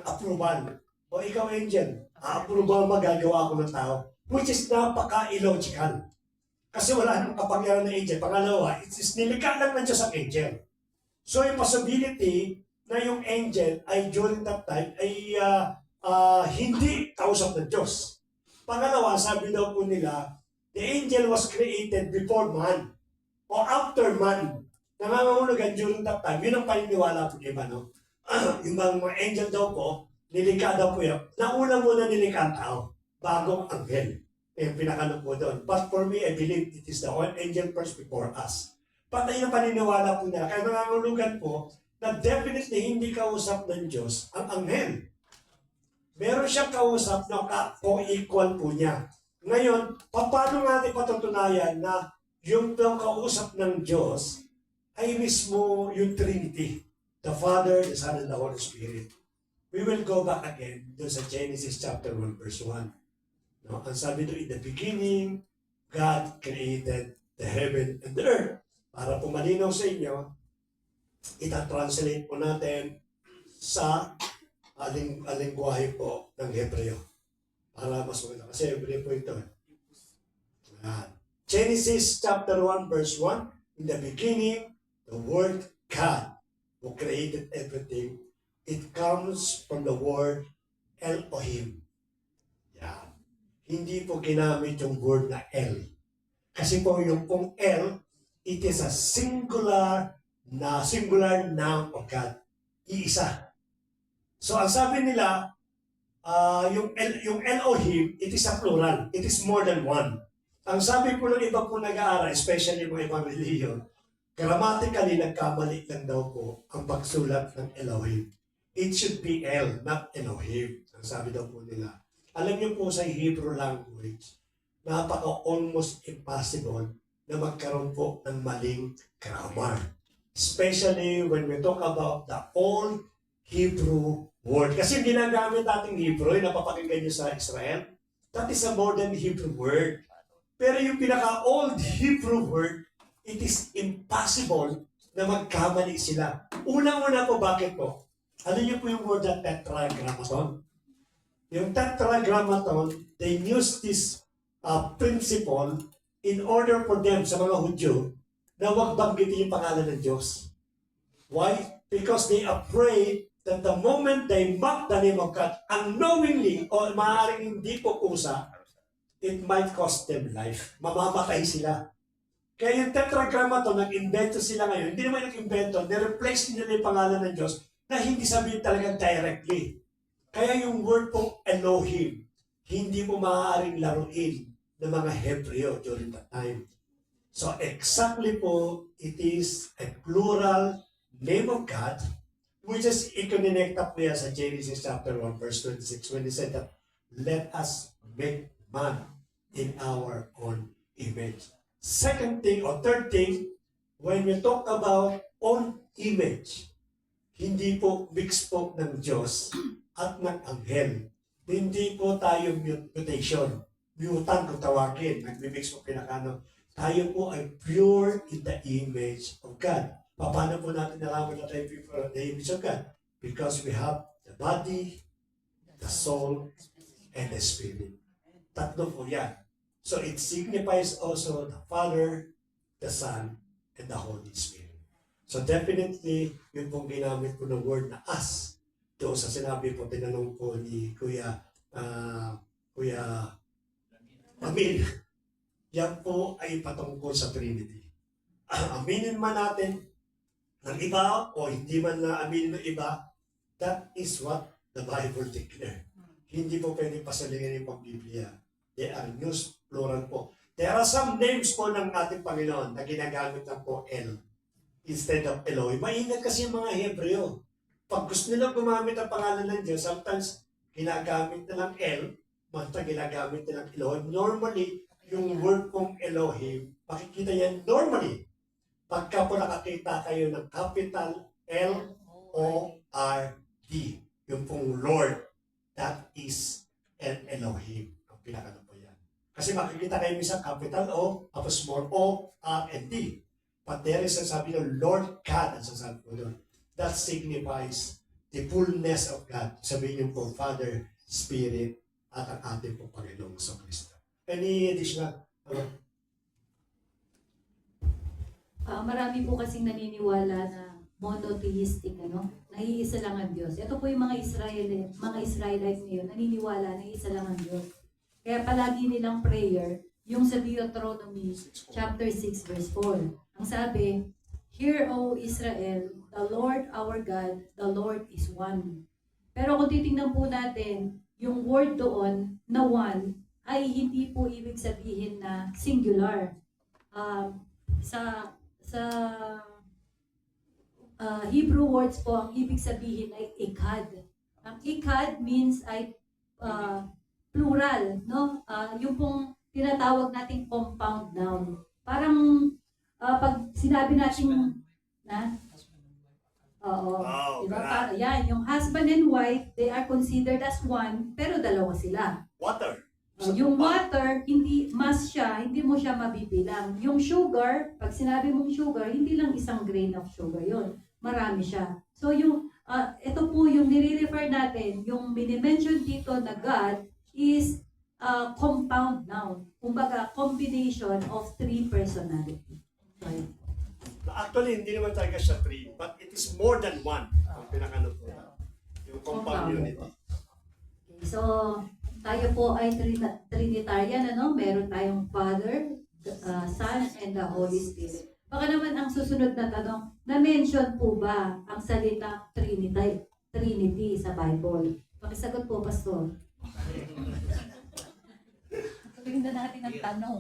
approval. O ikaw angel, approval magagawa ko ng tao. Which is napaka-illogical. Kasi wala nang kapangyarihan ng angel. Pangalawa, it's nilikha lang ng Diyos ang angel. So yung possibility na yung angel ay during that time ay hindi kausap ng Diyos. Pangalawa, sabi daw po nila, the angel was created before man or after man. Nangangahulugan during that time, yun ang paniniwala po iba, no? Yung mga angel daw po, nilikha daw po yun. Nauna muna nilikha ang tao bago ang anghel. Yung pinakano po doon. But for me, I believe it is the angel first before us. Patay na paniniwala po nila. Kaya nangangahulugan po, na definitely hindi kausap ng Diyos ang anghel. Meron siyang kausap na co-equal po niya. Ngayon, paano natin patutunayan na yung kausap ng Diyos ay mismo yung Trinity, the Father, the Son, and the Holy Spirit? We will go back again doon sa Genesis chapter 1, verse 1. No? Ang sabi doon, in the beginning, God created the heaven and the earth. Para po malinaw sa inyo, ita-translate po natin sa lingwahe po ng Hebreo. Para mas maganda. Kasi Hebreo po ito. Genesis chapter 1, verse 1. In the beginning, the word God, who created everything, it comes from the word Elohim. Yan. Hindi po ginamit yung word na El. Kasi po yung pong El, it is a singular noun of God. Iisa. So ang sabi nila, yung Elohim, it is a plural. It is more than one. Ang sabi po ng iba po nag-aaral, especially mga ibang reliyon, grammatically nagkamali lang daw po ang pagsulat ng Elohim. It should be El, not Elohim. Ang sabi daw po nila. Alam niyo po sa Hebrew language, napaka-almost impossible na magkaroon po ng maling grammar. Especially when we talk about the old Hebrew word. Kasi yung ginagamit nating Hebrew, yung napapakinggan niyo sa Israel, that is a modern Hebrew word. Pero yung pinaka-old Hebrew word, it is impossible na magkamali sila. Unang-una po, bakit po? Ano niyo po yung word na tetragrammaton? Yung tetragrammaton, they use this principle in order for them, sa mga Hudyo, na huwag banggitin yung pangalan ng Diyos. Why? Because they afraid that the moment they mock the name of God, unknowingly, o maaaring hindi po kusa, it might cost them life. Mamamatay sila. Kaya yung tetragrammaton, nag-invento sila ngayon. Hindi naman nag-invento, ni-replace nila yung pangalan ng Diyos na hindi sabihin talaga directly. Kaya yung word pong Elohim, hindi po maaaring laruin ng mga Hebreo during that time. So exactly po, it is a plural name of God, which is i-connect up niya sa Genesis chapter 1, verse 26, when he said that, let us make man in our own image. Second thing, or third thing, when we talk about own image, hindi po mix po ng Diyos at ng anghel. Hindi po tayo mutation. Mutant kung tawagin. Nagmimix po pinakano. Tayo po ay pure in the image of God. Paano po natin nalaman na tayo pure in the image of God? Because we have the body, the soul, and the spirit. Tatlo po yan. So it signifies also the Father, the Son, and the Holy Spirit. So definitely, yun pong ginamit po ng word na us. Doon sa sinabi po, tinanong po ni Kuya Amin. Yan po ay patungkol sa Trinity. Aminin man natin ng iba o hindi man na aminin ng iba, that is what the Bible declare. Hindi po pwede pasalingin yung Biblia. They are used plural po. There are some names po ng ating Panginoon na ginagamit lang po El instead of Elohim. Maingat kasi yung mga Hebreo. Pag gusto nilang gumamit ang pangalan ng Diyos, sometimes ginagamit nilang El, basta ginagamit nilang Elohim. Normally, yung word pong Elohim, makikita yan normally. Pagka po nakakita kayo ng capital L-O-R-D, yung pong Lord, that is El Elohim. Ang pinakano po yan. Kasi makikita kayo minsan capital O, tapos small O, R, and D. But there is a sabi ng Lord God, ang sasabi po doon. That signifies the fullness of God. Sabihin yung po, Father, Spirit, at ang ating po Panginoong Kristo. Any additional? Marami po kasing naniniwala na monotheistic, na iisa lang ang Diyos. Ito po yung mga Israelite ngayon, naniniwala na iisa lang ang Diyos. Kaya palagi nilang prayer, yung sa Deuteronomy chapter 6 verse 4. Ang sabi, Hear, O Israel, the Lord our God, the Lord is one. Pero kung titingnan po natin, yung word doon na one ay hindi po ibig sabihin na singular. Sa Hebrew words po, ang ibig sabihin ay ikad. Ang ikad means ay plural, no? Yung pong tinatawag nating compound noun. Parang pag sinabi natin na, oo, Wow, diba? grabe. Yan, yung husband and wife, they are considered as one, pero dalawa sila. Water. Yung water, hindi mas siya, hindi mo siya mabibilang. Yung sugar, pag sinabi mong sugar, hindi lang isang grain of sugar yon, marami siya. So yung, ito po yung nire-refer natin, yung minimension dito na God is compound noun. Kumbaga, combination of three personality. Right. Actually, hindi naman talaga siya 3, but it is more than 1. Ang pinakano po. Yung compound unity. Okay, so, tayo po ay Trinitarian, ano? Meron tayong Father, Son, and the Holy Spirit. Baka naman ang susunod na tanong, na-mention po ba ang salita Trinity sa Bible? Pakisagot po, Pastor. Tuloy na natin ang tanong.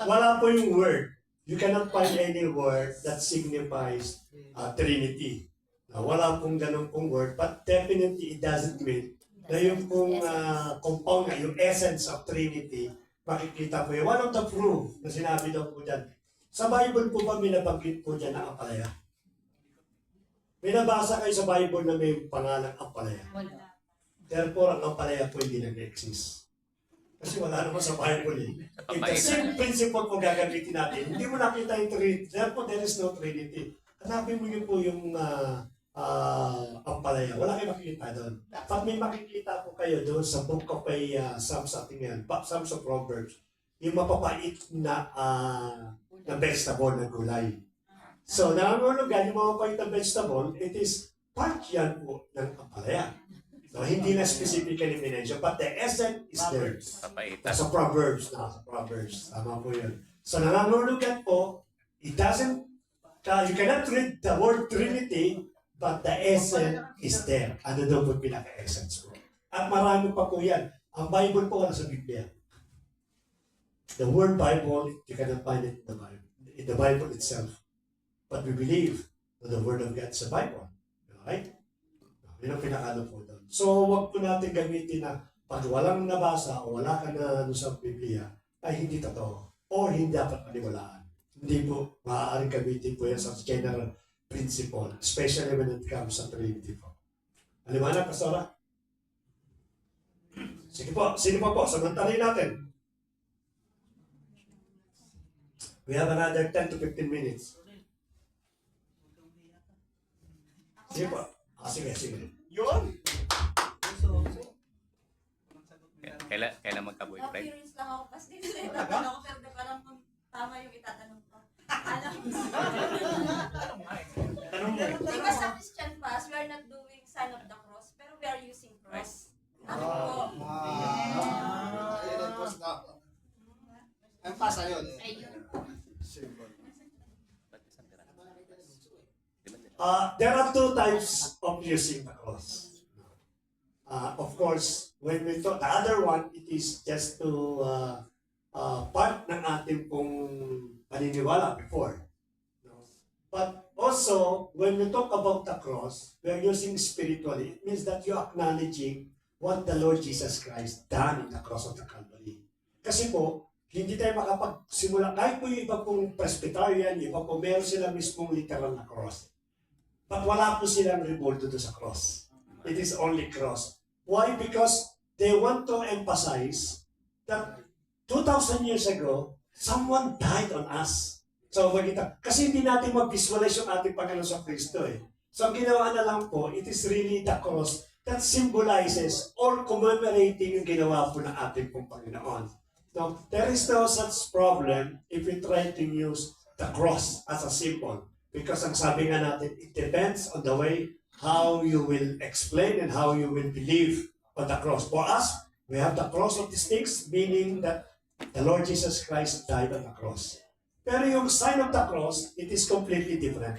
Wala po yung word. You cannot find any word that signifies Trinity. Wala pong ganun pong word, but definitely it doesn't mean na yung pong compound nga, yung essence of Trinity, makikita po yun. One of the proof na sinabi daw po dyan, sa Bible po ba minabanggit po dyan na Ampalaya? Binabasa kayo sa Bible na may pangalang Ampalaya. Therefore, ang Ampalaya po hindi nag-exist. Kasi wala naman sa Bible eh. If the same principle po gagamitin natin, hindi mo nakita yung Trinity. Therefore, there is no Trinity. Hanapin mo yun po yung Ampalaya. Wala kayo makikita doon. Pag may makikita po kayo doon sa book of Psalms ating yan, Psalms of Proverbs, yung mapapait na vegetable na gulay. So, nangangulugan yung mapapait na vegetable, it is part yan po ng Ampalaya. So, hindi na specifically minention, but the essence is there. Sa Proverbs na, sa Proverbs. Tama po yun. So, nangangulugan po, it doesn't, you cannot read the word Trinity, but the essence is there. Ano daw po pinaka-essence po? At marami pa po yan. Ang Bible po wala sa Biblia. The word Bible, you cannot find it in the Bible itself. But we believe that the word of God sa Bible. Right? Yun ang pinaka-ano po doon. So, wag po natin gamitin na pag walang nabasa o wala ka na sa Biblia, ay hindi totoo. O hindi dapat paniwalaan. Hindi po maaaring gamitin po yan sa general principle, especially when it comes sa Trinity po. Aliwanag, Pastora? Sige po, sino pa po? Samantalin natin. We have another 10 to 15 minutes. Sige po. Sige. Yun! Kailan magka-boyfriend? Na-curious lang ako. Kasi dito sa itatanong ko, pero di ko alam kung tama yung itatanong ko. Alam mo. Tanong mo. Because sa Christian Pass, we are not doing sign of the cross, pero we are using cross. Ako po. Ang pasa yun. Ayun. There are two types of using the cross. Of course, when we talk, the other one, it is just to part ng ating pong paniniwala before. But also, when we talk about the cross, we are using spiritually. It means that you are acknowledging what the Lord Jesus Christ done in the cross of the Calvary. Kasi po, hindi tayo makapagsimula, kahit po yung iba pong Presbyterian, iba po meron sila mismong literal na cross. But wala po silang revolto doon sa cross. It is only cross. Why? Because they want to emphasize that 2,000 years ago, someone died on us. So, kasi hindi natin mag-visualize yung ating Panginoon sa Kristo eh. So, ang ginawa na lang po, it is really the cross that symbolizes or commemorating yung ginawa po ng ating pong Panginoon. Now, there is no such problem if we try to use the cross as a symbol. Because ang sabi nga natin, it depends on the way how you will explain and how you will believe on the cross. For us, we have the cross of the sticks, meaning that the Lord Jesus Christ died on the cross. Pero yung sign of the cross, it is completely different.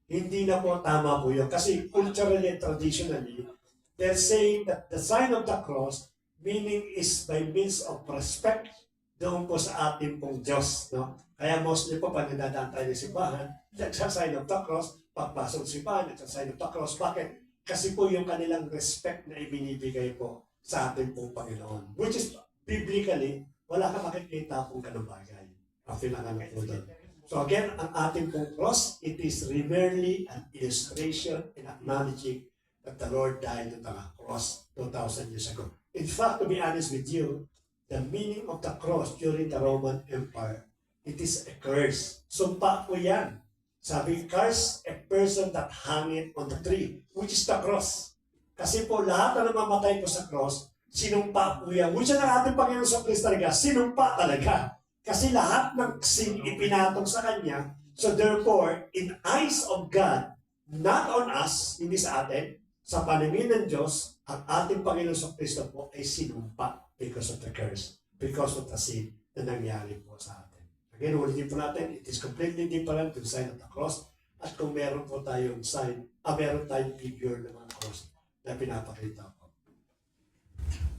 Hindi na po tama po yun. Kasi culturally and traditionally, they're saying that the sign of the cross, meaning is by means of respect doon po sa ating pong Diyos. No? Kaya mostly po, pag nadadaan tayo ng simbahan, that's a sign of the cross pagpasok sa simbahan, nagsasign of the cross. Bakit? Kasi po yung kanilang respect na ibinibigay po sa ating pong Panginoon. Which is, biblically, wala ka makikita kung ganun bagay. Ang pinangalan po doon. So again, ang ating pong cross, it is merely an illustration in acknowledging that the Lord died on the cross 2,000 years ago. In fact, to be honest with you, the meaning of the cross during the Roman Empire, it is a curse. Sumpa po yan. Sabi, curse a person that hung it on the tree, which is the cross. Kasi po lahat na namamatay po sa cross, sinumpa po yan. Which ang ating Panginoon sa Kristo talaga, sinumpa talaga. Kasi lahat ng sin ipinatong sa Kanya. So therefore, in eyes of God, not on us, hindi sa atin, sa paningin ng Diyos, ang ating Panginoon sa Kristo po ay sinumpa because of the curse, because of the sin na nangyari po sa atin. Again, ulitin po natin, it is completely different to the sign of the cross. At kung meron po tayong sign, meron tayong figure ng mga cross na pinapakita po.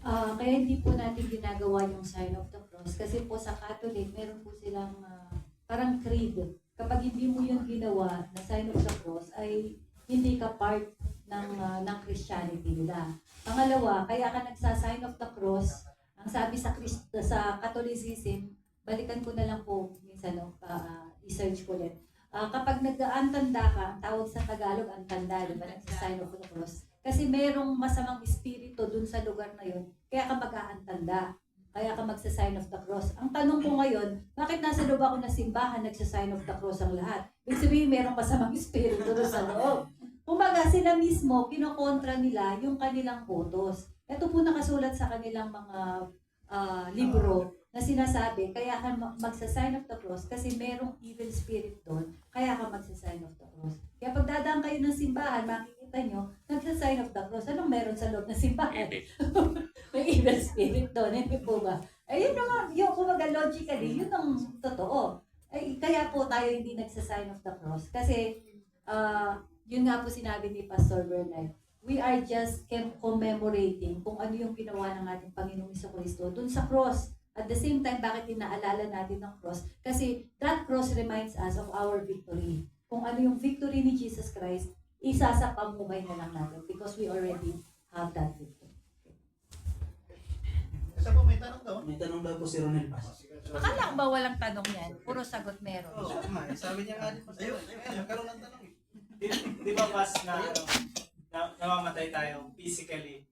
Kaya hindi po natin ginagawa yung sign of the cross kasi po sa Catholic meron po silang parang creed. Kapag hindi mo yung ginawa na sign of the cross ay hindi ka part ng Christianity nila. Pangalawa, kaya ka nagsa-sign of the cross, ang sabi sa Catholicism, balikan ko na lang po minsan i-search ko ulit. Kapag nag-aantanda ka, ang tawag sa Tagalog antanda, di ba? Nagsa-sign of the cross. Kasi merong masamang espiritu dun sa lugar na yun, kaya ka mag-aantanda. Kaya ka magsa-sign of the cross. Ang tanong ko ngayon, bakit nasa loob ako na simbahan, nagsa-sign of the cross ang lahat? Ibig sabihin, merong masamang espiritu doon sa loob. Kumbaga, sila mismo, kinokontra nila yung kanilang utos. Ito po nakasulat sa kanilang mga libro na sinasabi, kaya ka magsa-sign of the cross kasi merong evil spirit doon, kaya ka magsa-sign of the cross. Kaya pag dadaan kayo ng simbahan, makikita nyo, nagsa-sign of the cross. Anong meron sa loob ng simbahan? May evil spirit doon, hindi po ba? Ayun naman, yung kumaga logically, yun ang totoo. Ay, kaya po tayo hindi nagsa-sign of the cross. Kasi, yun nga po sinabi ni Pastor Bernard, we are just commemorating kung ano yung ginawa ng ating Panginoong Jesucristo dun sa cross. At the same time, bakit inaalala natin ng cross? Kasi that cross reminds us of our victory. Kung ano yung victory ni Jesus Christ, isa sa pamuhay na lang natin because we already have that victory. Isa po, may tanong daw. May tanong daw po si Ronel Paz. Akala ko ba walang tanong yan? Puro sagot meron. Oo, sabi niya nga din. Ayun, nagkaroon ng tanong. Di ba pas na namamatay tayo physically?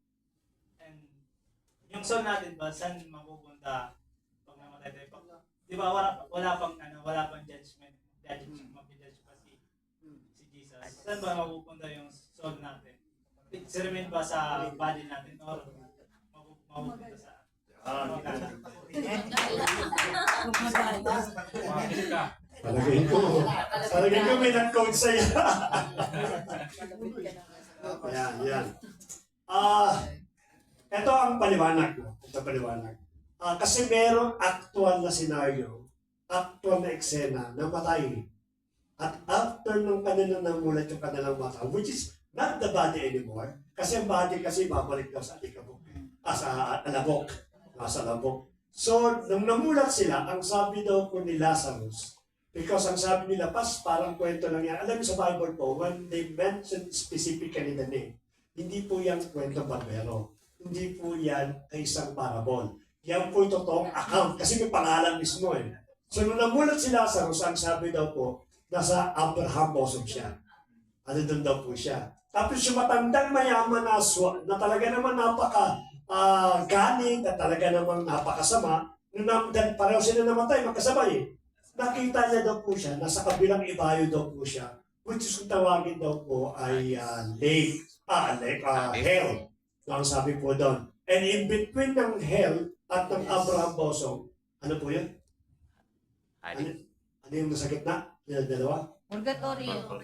And yung soul natin ba, saan mapupunta pag namatay tayo? Di ba wala pang judgment. Mag-judge pa si Jesus. Saan ba mapupunta yung soul natin? Remain ba sa body natin or mapupunta sa Palagay ko may nag-code sa'yo. Yan. Ito ang paliwanag. Kasi merong actual na senaryo, actual na eksena na matay. At after nung kanila namulat yung kanilang mata, which is not the body anymore, kasi ang body kasi babalik daw sa alikabok. Sa alabok. Nasa labok. So, nung namulat sila, ang sabi daw po ni Lazarus, because ang sabi nila, parang kwento lang yan. Alam mo sa Bible po, when they mention specifically the name, hindi po yan kwento barbero. Hindi po yan isang parable. Yan po yung totoong account, kasi may pangalan mismo eh. So, nung namulat si Lazarus, ang sabi daw po, nasa Abraham bosom siya. Ano doon daw po siya. Tapos yung matandang mayaman na talaga naman galing at talaga namang napakasama, nung pareho sila namatay, magkasabay. Nakita niya daw po siya, nasa kabilang ibayo daw po siya, which is kung tawagin daw po ay hell. Ang sabi po doon. And in between ng hell at ng Abraham bosom, ano po yun? Ano yung nasa gitna? Yung dalawa? Purgatorio.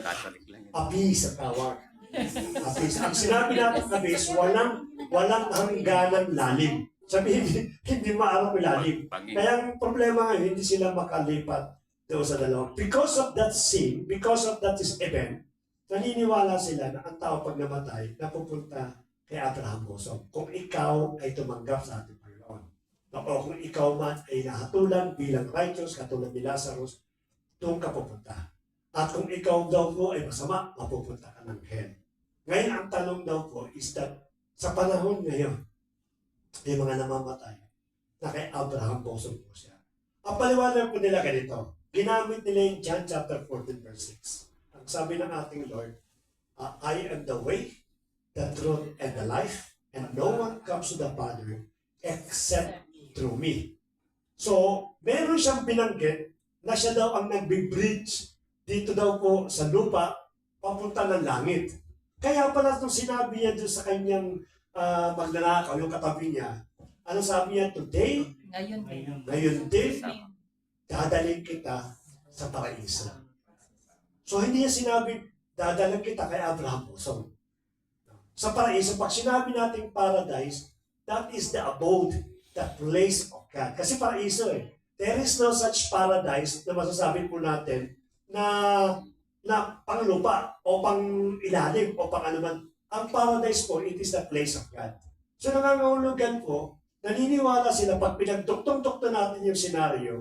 Catholic lang yun. Abyss at tawag. Abyss. Ang sinabi natin abyss, walang hangganan lalim. Sabihin, hindi maarap lalim. Kaya ang problema ngayon, hindi sila makalipat doon sa dalawa. Because of that sin, because of that event, naniniwala sila na ang tao pag namatay, napupunta kay Abraham bosom. Kung ikaw ay tumanggap sa ating Panginoon. O kung ikaw man ay nahatulan bilang righteous, katulad ni Lazarus, doon ka pupunta. At kung ikaw daw po ay masama, mapupunta ka ng hell. Ngayon, ang tanong daw po is that sa panahon ngayon, may mga namamatay na kay Abraham bosom po siya. Ang paliwanag po nila ganito, ginamit nila yung John chapter 14 verse 6. Ang sabi ng ating Lord, I am the way, the truth, and the life, and no one comes to the Father except through me. So, meron siyang binanggit na siya daw ang nagbe-bridge dito daw po sa lupa papunta ng langit. Kaya pala itong sinabi niya doon sa kanyang magnanakaw, yung katabi niya, ano sabi niya, today, ngayon din, dadaling kita sa paraiso. So, hindi niya sinabi, dadaling kita kay Abraham bosom. Sa paraiso, pag sinabi nating paradise, that is the abode, the place of God. Kasi paraiso there is no such paradise na masasabi po natin na panglupa o pang ilalim o pang anuman. Ang paradise po, it is the place of God. So nangangahulugan po, naniniwala sila pag pinagduktong-dukto natin yung senaryo,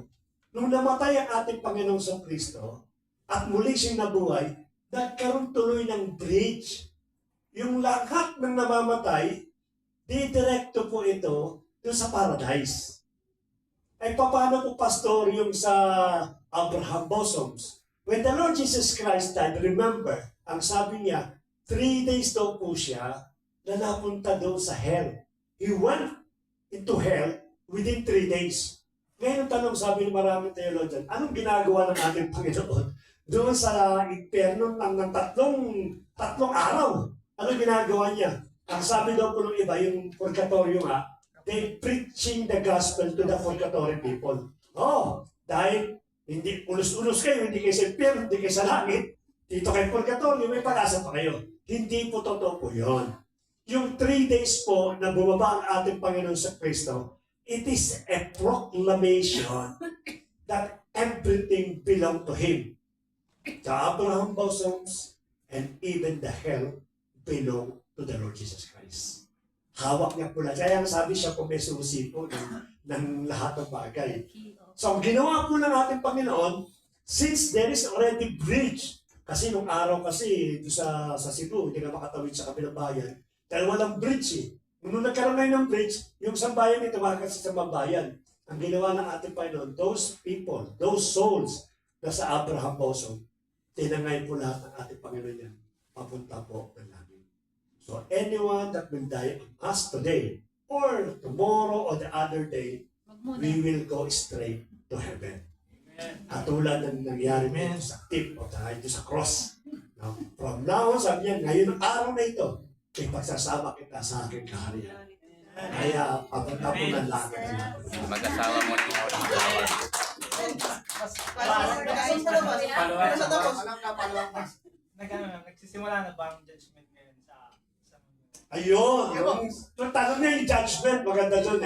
nung namatay ang ating Panginoong Kristo at muli siyang nabuhay, nagkaroon tuloy ng bridge. Yung lahat ng namamatay, didirekto po ito doon sa paradise. Ay paano po, Pastor, yung sa Abraham bosoms? When the Lord Jesus Christ died, remember, ang sabi niya, 3 days daw po siya na napunta doon sa hell. He went into hell within 3 days. Ngayon ang tanong, sabi ng maraming theologian, anong ginagawa ng ating Panginoon doon sa impyerno ng tatlong araw? Anong ginagawa niya? Ang sabi daw po ng iba, yung purgatorio nga, they preaching the gospel to the purgatory people. Dahil hindi ulos-ulos kayo, hindi kayo sa impyerno, hindi kayo sa langit, dito kayo purgatorio, may pag-asa pa kayo. Hindi po totoo po yun. Yung 3 days po na bumaba ang ating Panginoon sa Kristo, it is a proclamation that everything belong to Him. The Abraham bosoms and even the hell belong to the Lord Jesus Christ. Hawak niya po lang. Kaya sabi siya po may susi po ng lahat ng bagay. So ang ginawa po ng ating Panginoon, since there is already bridge, kasi nung araw kasi sa Cebu, hindi na makatawid sa kabilang bayan, dahil walang bridge Nung nagkaroon ngayon ng bridge, yung sambayan ito tumakas sa sambayan. Ang ginawa ng ating Panginoon, those people, those souls na sa Abraham bosom, tinangay po lahat ng ating Panginoon yan. Papunta po ng langit. So anyone that will die on us today, or tomorrow or the other day, we will go straight to heaven. At tulad ng nangyari po sa tip o ito sa cross. Now, from now on, sabi niya, ngayon ang araw na ito, ipagsasama kita sa aking kaharian. Kaya papunta po ng langit. Mag-asawa mo rin ako ng asawa. Nagsisimula na ba ang judgment ngayon sa Ayun, yung tanong niya yung judgment, maganda dun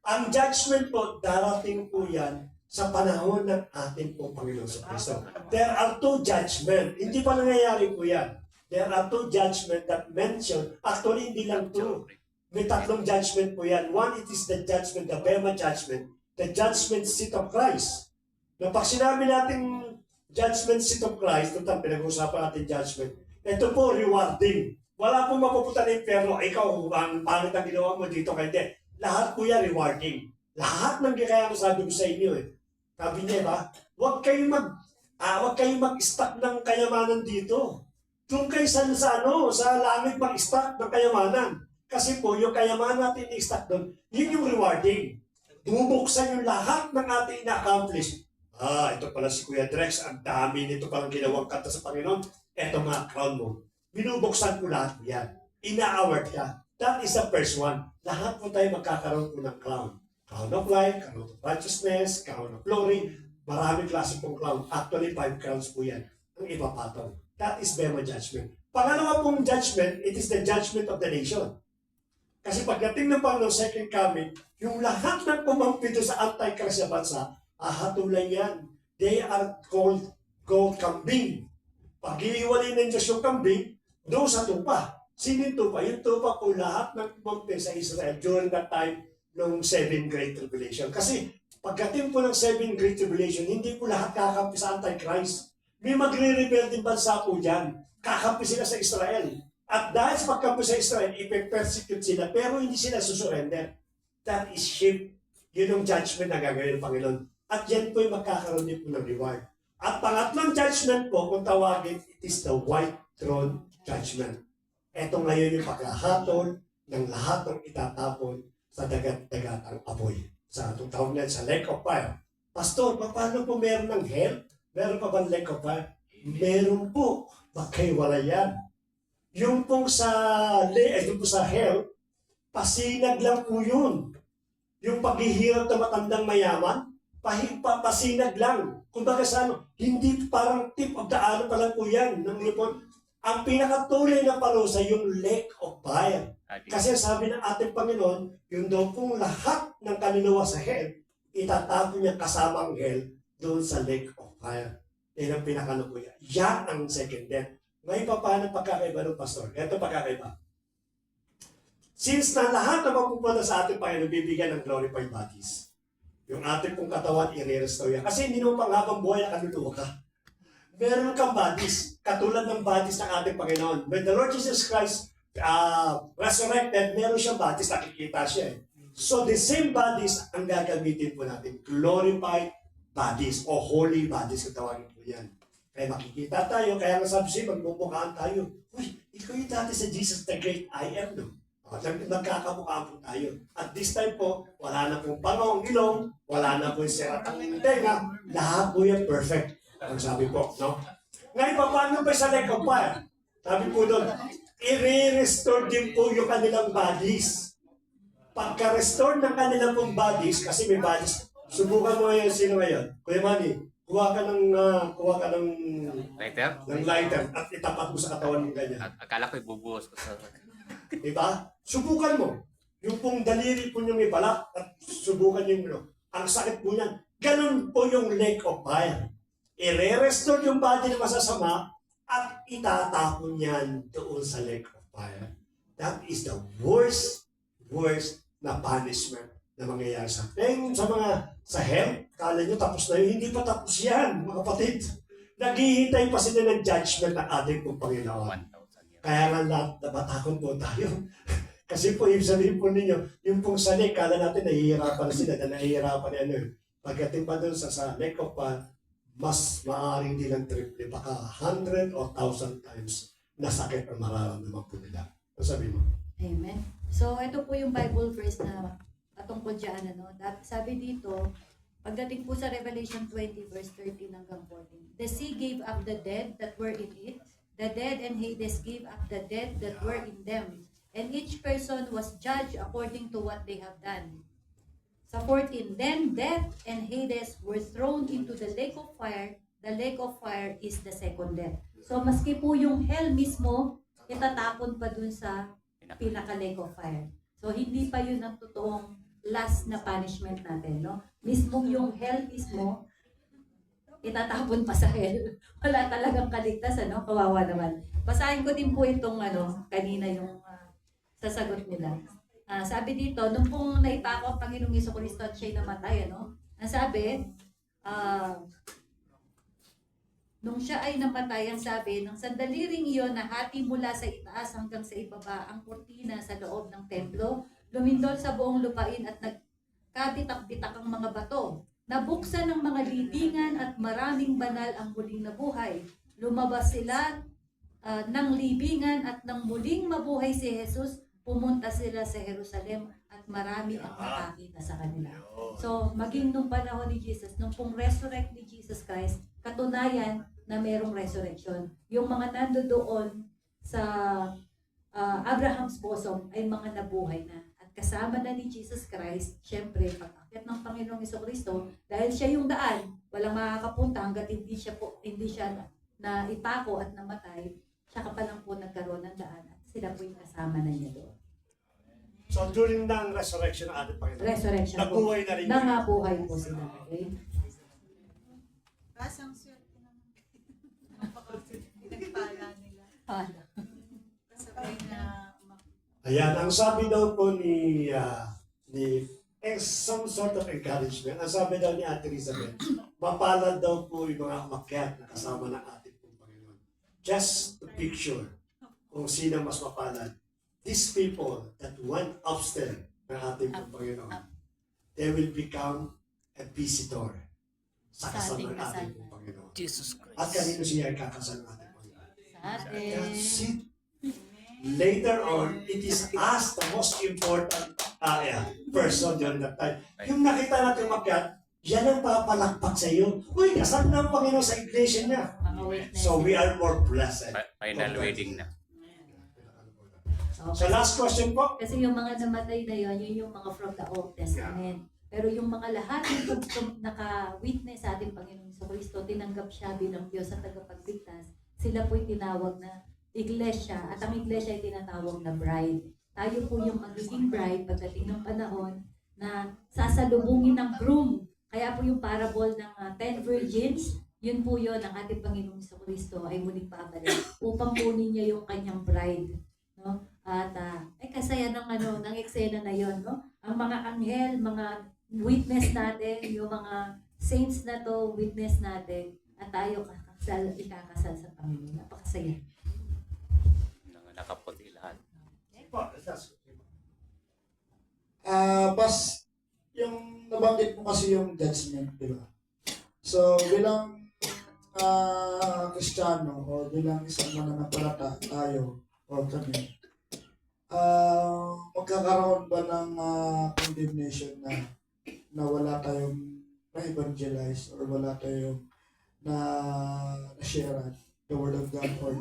Ang judgment po, darating po yan sa panahon ng ating pong Panginoon sa Kristo. There are two judgment. Hindi pa nangyayari po yan. There are two judgment that mention, actually hindi lang two. May tatlong judgment po yan. One, it is the judgment, the Bema judgment, the judgment seat of Christ. Na pag sinabi natin judgment seat of Christ, ito ang pinag-uusapan natin judgment, ito po rewarding. Wala pong mapupunta ng impyerno, ikaw, ang pangit ang ginawa mo dito kay hindi. Lahat po yan rewarding. Lahat ng kaya sabi ko sa inyo Sabi niya ba, huwag kayong mag-stack ng kayamanan dito. Doon kayo sa langit mag-stack ng kayamanan. Kasi po, yung kayamanan natin i-stack doon, yun yung rewarding. Bubuksan yung lahat ng ating ina-accomplish. Ito pala si Kuya Drex, ang dami nito palang ginawang kanta sa Panginoon. Ito mga crown mo. Binubuksan ko lahat yan. Ina-award ka. That is the first one. Lahat po tayo magkakaroon po ng crown. Crown of life, crown of righteousness, crown of glory. Maraming klase pong crown. Actually, 5 crowns po yan. Ang ipapatong. That is Bema judgment. Pangalawa pong judgment, it is the judgment of the nation. Kasi pagdating ng Panginoon second coming, yung lahat ng pumampi doon sa Antichrist na bansa, ahatulan yan. They are called gold kambing. Pag iiwalay ng Diyos yung kambing, doon sa tupa. Sino yung tupa? Yung tupa po lahat ng pumampi sa Israel during that time ng 7 Great Tribulation. Kasi pagdating po ng 7 Great Tribulation, hindi po lahat kakampi sa Antichrist. May magre-rebel din bansa po dyan. Kakampi sila sa Israel. At dahil sa pagkampi sa Israel, ipe-persecute sila, pero hindi sila susurrender. That is shape. Yun yung judgment na gagawin ng Panginoon. At yan po yung magkakaroon din po ng reward. At pangatlong judgment po, kung tawagin, it is the white throne judgment. Ito ngayon yung paghahatol ng lahat ng itatapon sa dagat-dagatang apoy. Sa itong tawag na sa lake of fire. Pastor, paano po meron ng hell? Meron pa ba lake of fire? Meron po. Bakay wala yan. Yung pong yung po sa hell, pasinag lang po yun. Yung paghihirap na matandang mayaman, pasinag lang. Kumbaga sa hindi parang tip of the ano pa lang po yan ng lipon. Ang pinakatuloy na parusa yung lake of fire. Kasi sabi ng ating Panginoon, yun daw pong lahat ng kaluluwa sa hell, itatapon niya kasama ang hell doon sa lake of fire. Yan ang pinakalukuya. Yan ang second death. Ngayon pa paano pagkakaiba ng pastor? Ito pagkakaiba. Since na lahat na mapupunta sa ating Panginoon, bibigyan ng glorified bodies. Yung ating pong katawan, i-restore yan. Kasi hindi naman panghabang buhay na kaluluwa ka. Meron kang bodies, katulad ng bodies ng ating Panginoon. When the Lord Jesus Christ resurrected, meron siyang bodies, nakikita siya. So the same bodies ang gagamitin po natin. Glorified bodies o holy bodies kung tawagin po yan. Kaya makikita tayo, kaya nga sabi siya, magmumukhaan tayo. Uy, ikaw yung dati sa Jesus the Great I Am, no? Nagkakamukhaan po tayo. At this time po, wala na pong pangong ilong, wala na pong siratang tenga, lahat po yan perfect. Ang sabi po, no? Ngayon pa, paano ba sa lake of fire? Sabi po doon, i-restore din po yung kanilang bodies. Pagka-restore ng kanilang pong bodies, kasi may bodies, subukan mo ngayon, sino ngayon? Kuya Manny, kuha ka ng Lighter? lighter at itapat mo sa katawan mo ganyan. Akala ko ibubuhos ko sa... Diba? Subukan mo. Yung pong daliri po niyo may balak at subukan yung ang sakit po niyan. Ganun po yung lake of fire. I-restore yung body na masasama at itatapon yan doon sa lake of fire. That is the worst na punishment na mangyayari sa sa hell. Kala nyo tapos na yun. Hindi pa tapos yan, mga kapatid. Naghihintay pa sila ng judgment ng ating pong Panginoon. Kaya nga lahat nabatakon po tayo. Kasi po, ibig sabihin po ninyo, yung pong sa lake, kala natin nahihirapan na sila, na nahihirapan na Pagdating pa doon sa lake of fire, mas maaaring din ang triple, baka 100 or 1,000 times na sakit ang mararamdaman po nila. Ano sabi mo? Amen. So, ito po yung Bible verse na patungkol dyan. Sabi dito, pagdating po sa Revelation 20 verse 13 hanggang 14, the sea gave up the dead that were in it, the dead and Hades gave up the dead that were in them, and each person was judged according to what they have done. Sa 14, then death and Hades were thrown into the lake of fire. The lake of fire is the second death. So maski po yung hell mismo, itatapon pa dun sa pinaka-lake of fire. So hindi pa yun ang totoong last na punishment natin, no? Mismo yung hell mismo, itatapon pa sa hell. Wala talagang kaligtas, ano? Kawawa naman. Basahin ko din po itong, kanina yung sasagot nila. Sabi dito, nung pong naipako ang Panginoong Jesucristo at siya'y namatay, ang sabi, nung siya ay namatay, ang sabi, ng sandali ring iyon na hati mula sa itaas hanggang sa ibaba ang kurtina sa loob ng templo, lumindol sa buong lupain at nagkabitak-bitak ang mga bato. Nabuksan ng mga libingan at maraming banal ang muling nabuhay. Lumabas sila ng libingan at nang muling mabuhay si Jesus, pumunta sila sa Jerusalem at marami ang nakakita sa kanila. So, maging nung panahon ni Jesus, nung pong resurrect ni Jesus Christ, katunayan na mayroong resurrection. Yung mga nandoon sa Abraham's bosom ay mga nabuhay na. At kasama na ni Jesus Christ, syempre, pag-akyat ng Panginoong Jesucristo, dahil siya yung daan, walang makakapunta hanggat hindi siya na ipako at namatay, siya ka pa lang po nagkaroon ng daan at sila po yung kasama na niya doon. So during ng resurrection ng ating Panginoon, Resurrection po. nabuhay na rin yun. Nangabuhay po sila. Okay? Kasang swerte naman. Pinagpala nila. Kasabay na Ayan, ang sabi daw po ni some sort of encouragement. Ang sabi daw ni Ate Elizabeth, mapalad daw po yung mga umakyat na kasama ng ating pong Panginoon. Just to picture kung sino mas mapalad. These people that went upstairs ng ating pong Panginoon, they will become a visitor sa kasama ng ating pong Panginoon. Jesus Christ. At kanino siya ay kakasal ng ating Panginoon? Sa atin. That's it. Later on, it is us the most important person during that time. Yung nakita natin umakyat, yan ang papalakpak sa iyo. Uy, kasal na ang Panginoon sa iglesia niya. Mga witness. So we are more blessed. Final wedding na. So last question po. Kasi yung mga namatay na yun, yun yung mga from the Old Testament. Pero yung mga lahat yung naka-witness sa ating Panginoon sa Kristo, tinanggap siya bilang Diyos at tagapagligtas, sila po'y tinawag na iglesia, at ang iglesia ay tinatawag na bride. Tayo po yung magiging bride pagdating ng panahon na sasalubungin ng groom. Kaya po yung parable ng 10 virgins, yun po yun, ang ating Panginoong sa Kristo ay muling babalik upang kunin niya yung kanyang bride. No? At ay kasaya ng ng eksena na yon, no? Ang mga anghel, mga witness natin, yung mga saints na to, witness natin, at tayo ikakasal sa Panginoon. Napakasaya. Nakaputi lahat. Pas, yung nabanggit mo kasi yung judgment, di ba? So, bilang Kristiyano o bilang isang mananampalata tayo o kami, magkakaroon ba ng condemnation na wala tayong na-evangelize or wala tayong na-share the word of God or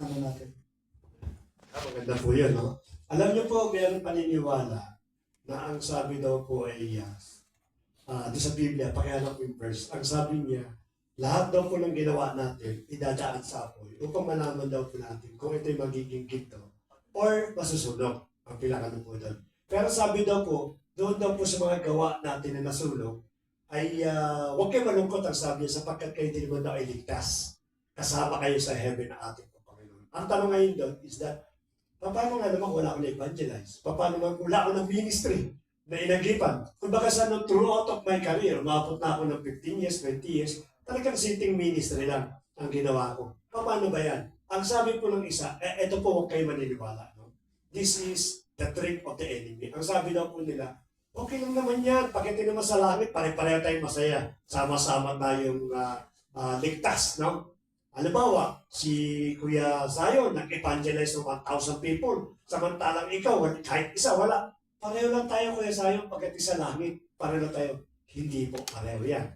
ano natin? Maganda po yun, no? Alam niyo po, mayroong paniniwala na ang sabi daw po ay doon sa Biblia, pakihanap ko yung verse, ang sabi niya, lahat daw po ng ginawa natin, idadaan sa apoy upang malaman daw po natin kung ito'y magiging ginto or masusunog. Ang pinakano po doon. Pero sabi daw po, doon daw po sa mga gawa natin na nasunog, ay huwag kayo malungkot ang sabi niya sapagkat kayo din naman daw ay ligtas. Kasama kayo sa heaven na ating Panginoon. Ang tanong ngayon doon is that, paano nga naman wala akong na-evangelize? Paano nga wala akong ng ministry na inagipan? Kung baka sa throughout of my career, umabot na ako ng 15 years, 20 years, talagang sitting ministry lang ang ginawa ko. Paano ba yan? Ang sabi po ng isa, eto po huwag kayo maniniwala. No? This is the trick of the enemy. Ang sabi daw po nila, okay lang naman yan. Pagdating naman sa langit, pare-pareho tayong masaya. Sama-sama tayong ligtas. No? Halimbawa, si Kuya Zion nag-evangelize ng 1,000 people. Samantalang ikaw, kahit isa, wala. Pareho lang tayo, Kuya Zion, pagdating sa langit. Pareho lang tayo. Hindi po, pareho yan.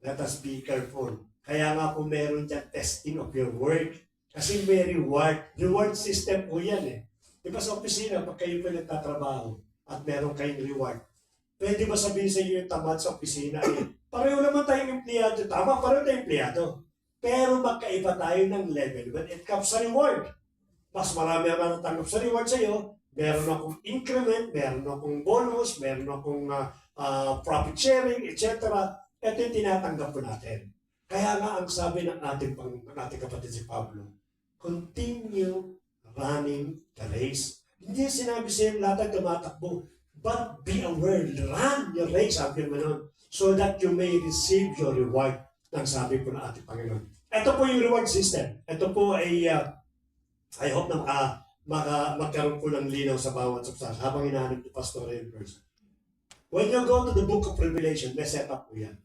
Let us be careful. Kaya nga po meron dyan testing of your work. Kasi may reward. Reward system po yan eh. Di ba sa opisina, pag kayo po nagtatrabaho at meron kayong reward, pwede ba sabihin sa inyo yung tamad sa opisina eh, pareho naman tayong empleyado. Tama, pareho tayong empleyado. Pero magkaiba tayo ng level when it comes sa reward. Mas marami ang natanggap sa reward sa iyo. Meron akong increment, meron akong bonus, meron akong profit sharing, etc. Ito yung tinatanggap po natin. Kaya nga ang sabi ng ating kapatid si Pablo, continue running the race. Hindi sinabi sa iyo lahat ay tumatakbo, but be aware, run your race, sabi mo nun, so that you may receive your reward, ang sabi po ng ating Panginoon. Ito po yung reward system. Ito po ay, I hope na magkaroon po ng linaw sa bawat substance habang hinahanap ni Pastor in person. When you go to the Book of Revelation, may setup po yan.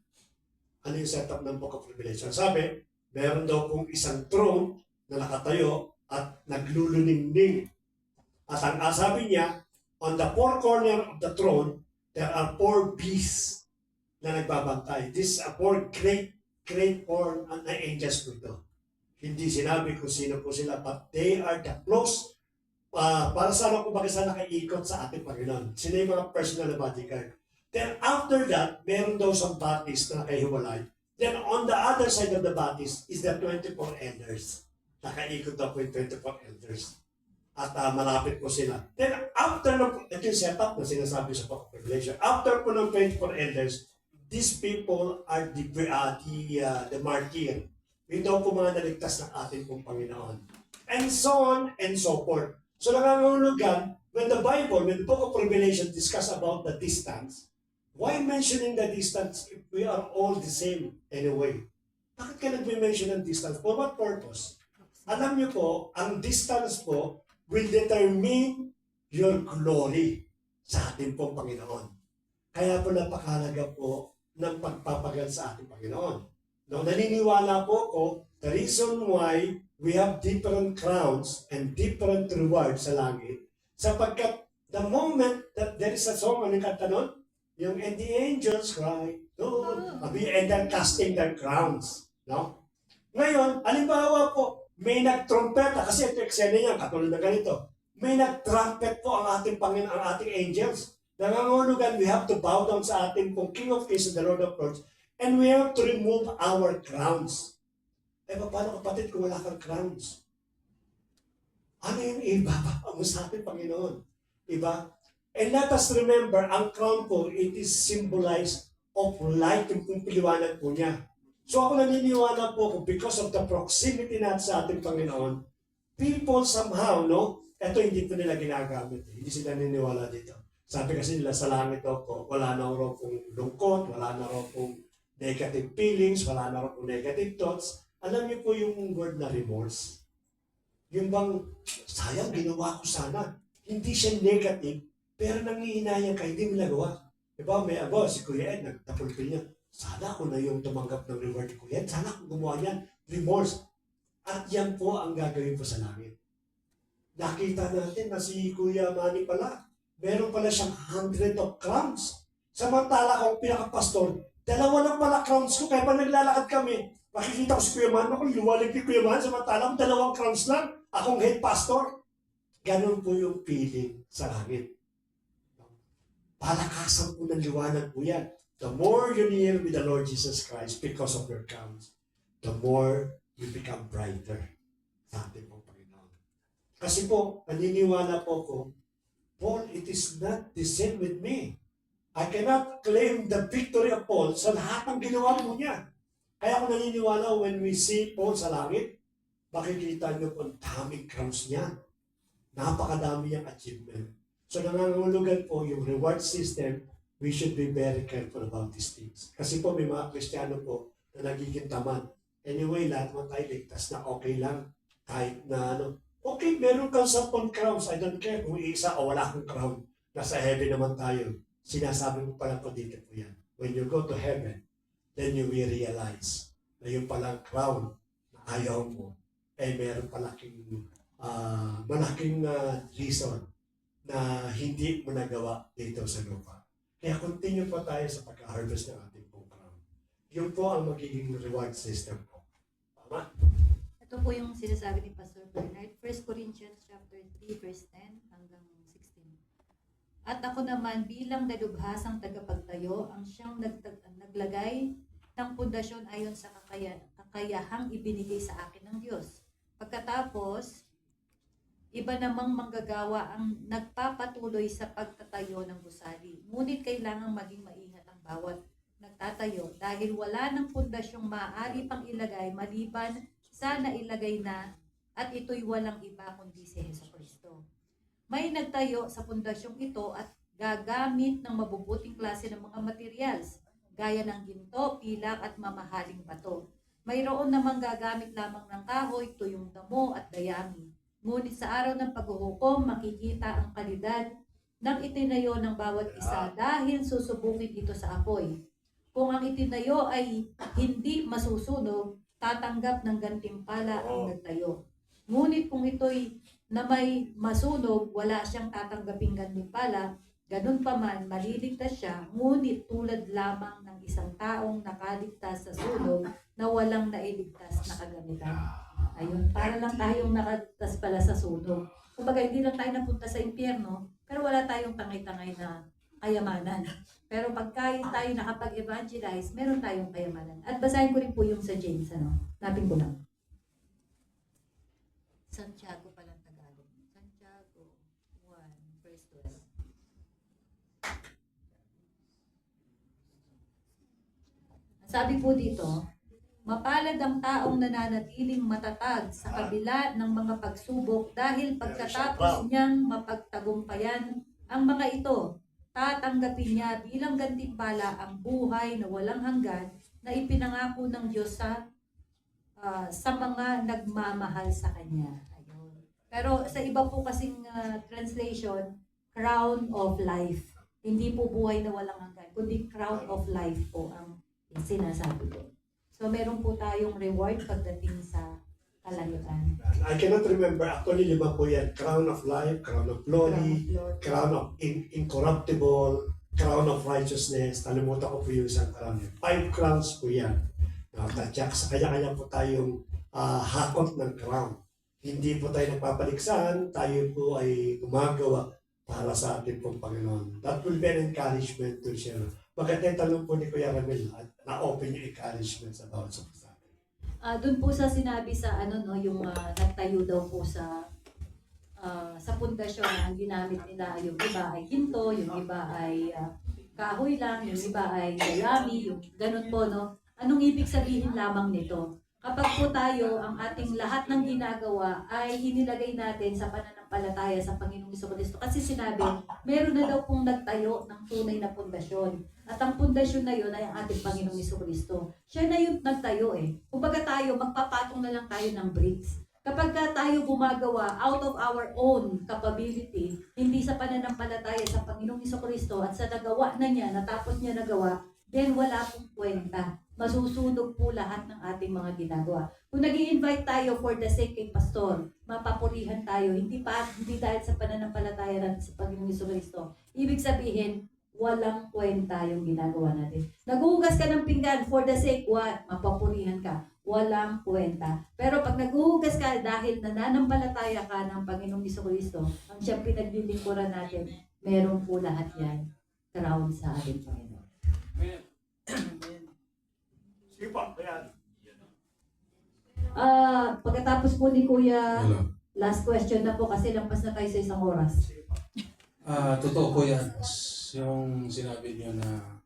Ano yung setup ng Book of Revelation? Sabi, meron daw pong isang throne na nakatayo at nagluluningning. At ang sabi niya, on the four corner of the throne, there are 4 beasts na nagbabantay. These are 4 great form na angels po ito. Hindi sinabi kung sino po sila, but they are the close, para sana kung bakit sana nakaikot sa ating Panginoon. Sila yung mga personal bodyguard. Then after that, meron daw sa bodies na nakahiwalay. Then on the other side of the bodies is the 24 elders. Nakaikot daw po yung 24 elders. At malapit po sila. Then after ito yung setup na sinasabi sa Book of Revelation. After po ng 24 elders, these people are the martyr. Ito po mga naligtas ng ating pong Panginoon. And so on and so forth. So nangangahulugan, when the book of Revelation discuss about the distance, why mentioning the distance if we are all the same anyway? Bakit ka nag-mention ng distance? For what purpose? Alam niyo po, ang distance po will determine your glory sa ating pong Panginoon. Kaya po napakahalaga po ng pagpapagal sa ating Panginoon. No, naniniwala po ako, the reason why we have different crowns and different rewards sa langit, sapagkat the moment that there is a song, anong kanta nun? Yung, and the angels cry, Lord, and they're casting their crowns. No? Ngayon, alimbawa po, may nagtrumpeta, kasi ito eksena niya, katulad na ganito, may nagtrumpet po ang ating Panginoon, ang ating angels. Nangangahulugan, we have to bow down sa ating pong King of Kings and the Lord of Lords, and we have to remove our crowns. Eh, paano kapatid kung wala kang crowns? Ano yung ibababa mo sa ating Panginoon? Diba? And let us remember, ang crown po, it is symbolized of light, yung pong piliwanag po niya. So ako naniniwala po, because of the proximity natin sa ating Panginoon, people somehow, no? Ito hindi po nila ginagamit. Hindi sila naniniwala dito. Sabi kasi nila sa langit po, wala na raw pong lungkot, wala na raw pong negative feelings, wala na raw pong negative thoughts. Alam niyo po yung word na remorse? Yung bang, sayang, ginawa ko sana. Hindi siya negative, pero nangihinayang ka, hindi mo nagawa. Diba, may abo, si Kuya Ed, nagtapulpil niya, sana ako na yung tumanggap ng reward ni Kuya Ed, sana ako gumawa niyan. Remorse. At yan po ang gagawin po sa langit. Nakita natin na si Kuya Manny pala, meron pala siyang 100 of crowns. Samantala akong pinakapastor, 2 lang pala crowns ko, kaya pa naglalakad kami, makikita ko si Kuya Man, ako luwalig ni Kuya Man, samantalang 2 crowns lang, akong head pastor. Ganun po yung feeling sa langit. Palakasan po ng liwanag po yan. The more you near with the Lord Jesus Christ because of your crowns, the more you become brighter sa ating pong Panginoon. Kasi po, naniniwala po ko, Paul, it is not the same with me. I cannot claim the victory of Paul sa lahat ng ginawa mo niya. Kaya ako naniniwala when we see Paul sa langit, makikita niyo po ang daming crowns niya. Napakadami niyang achievement. So nangangahulugan po yung reward system, we should be very careful about these things. Kasi po may mga Kristiyano po na nagiging tamad. Anyway, lahat naman tayo ligtas na okay lang. Kahit na okay, meron kang 10 crowns. I don't care kung isa o wala kang crown. Nasa heaven naman tayo. Sinasabi mo pala po dito po yan. When you go to heaven, then you will realize na yung palang crown na ayaw mo, ay meron malaking reason na hindi mo nagawa dito sa lupa. Kaya continue pa tayo sa pagka-harvest ng ating pong crown. Yun po ang magiging reward system po. Tama? Ito po yung sinasabi ni Pastor Bernard, 1 Corinthians chapter 3, verse 10 hanggang 16. At ako naman bilang dalubhasang tagapagtayo, ang siyang naglagay ng pundasyon ayon sa kakayahang ibinigay sa akin ng Diyos. Pagkatapos, iba namang manggagawa ang nagpapatuloy sa pagtatayo ng gusali. Ngunit kailangang maging maingat ang bawat nagtatayo dahil wala ng pundasyong maaari pang ilagay maliban sa nailagay na at ito'y walang iba kundi si Jesucristo. May nagtayo sa pundasyong ito at gagamit ng mabubuting klase ng mga materials gaya ng ginto, pilak at mamahaling bato. Mayroon namang gagamit lamang ng kahoy, tuyong damo at dayami. Ngunit sa araw ng paghuhukom, makikita ang kalidad ng itinayo ng bawat isa dahil susubukin ito sa apoy. Kung ang itinayo ay hindi masusunog, tatanggap ng gantimpala ang nagtayo. Ngunit kung ito'y na may masunog, wala siyang tatanggaping gantimpala, ganun pa man, maliligtas siya, ngunit tulad lamang ng isang taong nakaligtas sa sunog na walang nailigtas na kagamitan. Ayun, para lang tayong nakaligtas pala sa sunog. Kumbaga, hindi lang tayo napunta sa impyerno, pero wala tayong tangay-tangay na kayamanan. Pero pagka tayo nakapag-evangelize, meron tayong kayamanan. At basahin ko rin po yung sa James, Napin ko lang. Santiago palang Tagalog. Santiago 1, verse 12. Sabi po dito, Mapalad ang taong nananatiling matatag sa kabila ng mga pagsubok dahil pagkatapos niyang mapagtagumpayan ang mga ito, tatanggapin niya bilang gantimpala ang buhay na walang hanggan na ipinangako ng Diyos sa mga nagmamahal sa Kanya. Ayun. Pero sa iba po kasing translation, crown of life. Hindi po buhay na walang hanggan, kundi crown of life po ang sinasabi ko. So meron po tayong reward pagdating sa kalayuan. I cannot remember. Actually, 5 po yan. Crown of life, crown of glory, crown of incorruptible, crown of righteousness. Nalimutan ko po yung isang crown. 5 crowns po yan. Tatyak sa kanya-kanya po tayong hakot ng crown. Hindi po tayo nagpapaliksahan, tayo po ay gumagawa para sa ating pong Panginoon. That will be an encouragement to share. Maganda yung tanong po ni Kuya Ramil, na-open yung encouragement sa bawat sa atin. Doon po sa sinabi sa yung nagtayo daw po sa pundasyon na ang ginamit nila, yung iba ay hinto, yung iba ay kahoy lang, yung iba ay dayami, yung ganun po, no? Anong ibig sabihin lamang nito? Kapag po tayo, ang ating lahat ng ginagawa ay inilagay natin sa pananampalataya sa Panginoong Jesucristo. Kasi sinabi, meron na daw pong nagtayo ng tunay na pundasyon. At ang pundasyon na yun ay ang ating Panginoong Jesucristo. Siya na yung nagtayo eh. Kumbaga tayo, magpapatong na lang tayo ng bricks. Kapag tayo gumagawa out of our own capability, hindi sa pananampalataya sa Panginoong Jesucristo at sa nagawa na niya, natapos niya nagawa, then wala pong kwenta. Masusunog po lahat ng ating mga ginagawa. Kung nag-i-invite tayo for the sake kay Pastor, mapapurihan tayo, hindi dahil sa pananampalataya natin sa Panginoong Jesucristo. Ibig sabihin, walang kwenta yung ginagawa natin. Naghuhugas ka ng pinggan for the sake what? Mapapurihan ka. Walang kwenta. Pero pag naghuhugas ka dahil nananampalataya ka ng Panginoong Jesucristo, ang siyang pinaglilingkuran natin, meron po lahat yan. Crown sa ating Panginoon. Sige po, ayan. Pagkatapos po ni Kuya, last question na po kasi lampas na tayo sa isang oras. Totoo po yan. Yung sinabi niyo na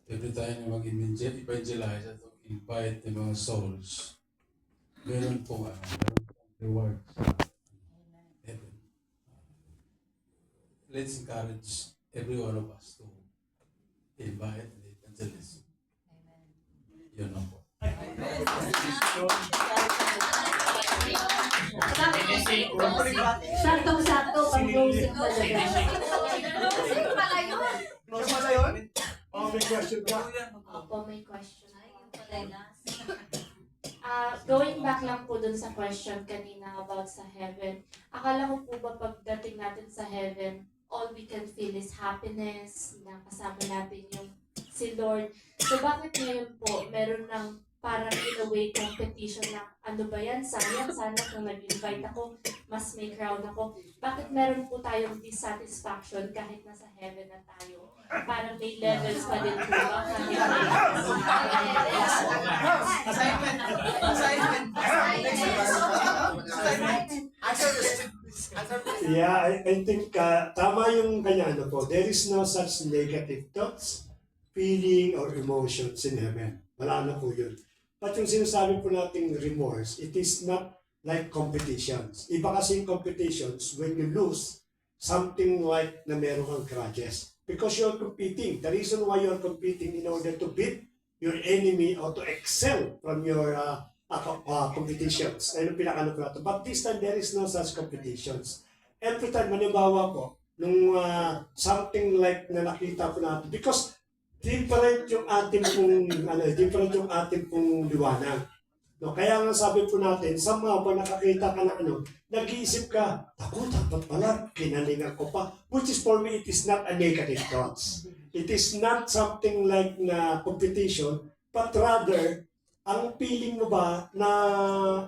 every time na mag-evangelize at invite the mga souls, meron po reward sa heaven. Let's encourage every one of us to invite the evangelism. Yun lang po. Saktong-sakto pang-closing talaga. May question ka? Opo, may question. Going back lang po dun sa question kanina about sa heaven. Akala ko po ba pagdating natin sa heaven, all we can feel is happiness, na kasama natin yung si Lord. So bakit ngayon po meron ng parang in a way competition na ano ba yan, sayang, sana kung nag-invite ako, mas may crowd ako. Bakit meron po tayong dissatisfaction kahit nasa heaven na tayo? Parang may levels pa din po ba? Yeah, I think tama yung kanya po. There is no such negative thoughts, feeling, or emotions in heaven. Wala na po yun. But yung sinasabi po nating remorse, it is not like competitions. Iba kasi yung competitions when you lose something like na meron kang grudges. Because you're competing. The reason why you're competing in order to beat your enemy or to excel from your competitions. Ayun ang pinakano po natin. But this time, there is no such competitions. Every time, manibawa po, nung something like na nakita po natin, because different yung ating pong liwanag. No, kaya nga sabi po natin, sa mga nakakita ka na nag-iisip ka, ako dapat pala, kinalingan ko pa. Which is for me, it is not a negative thoughts. It is not something like na competition, but rather, ang feeling mo ba na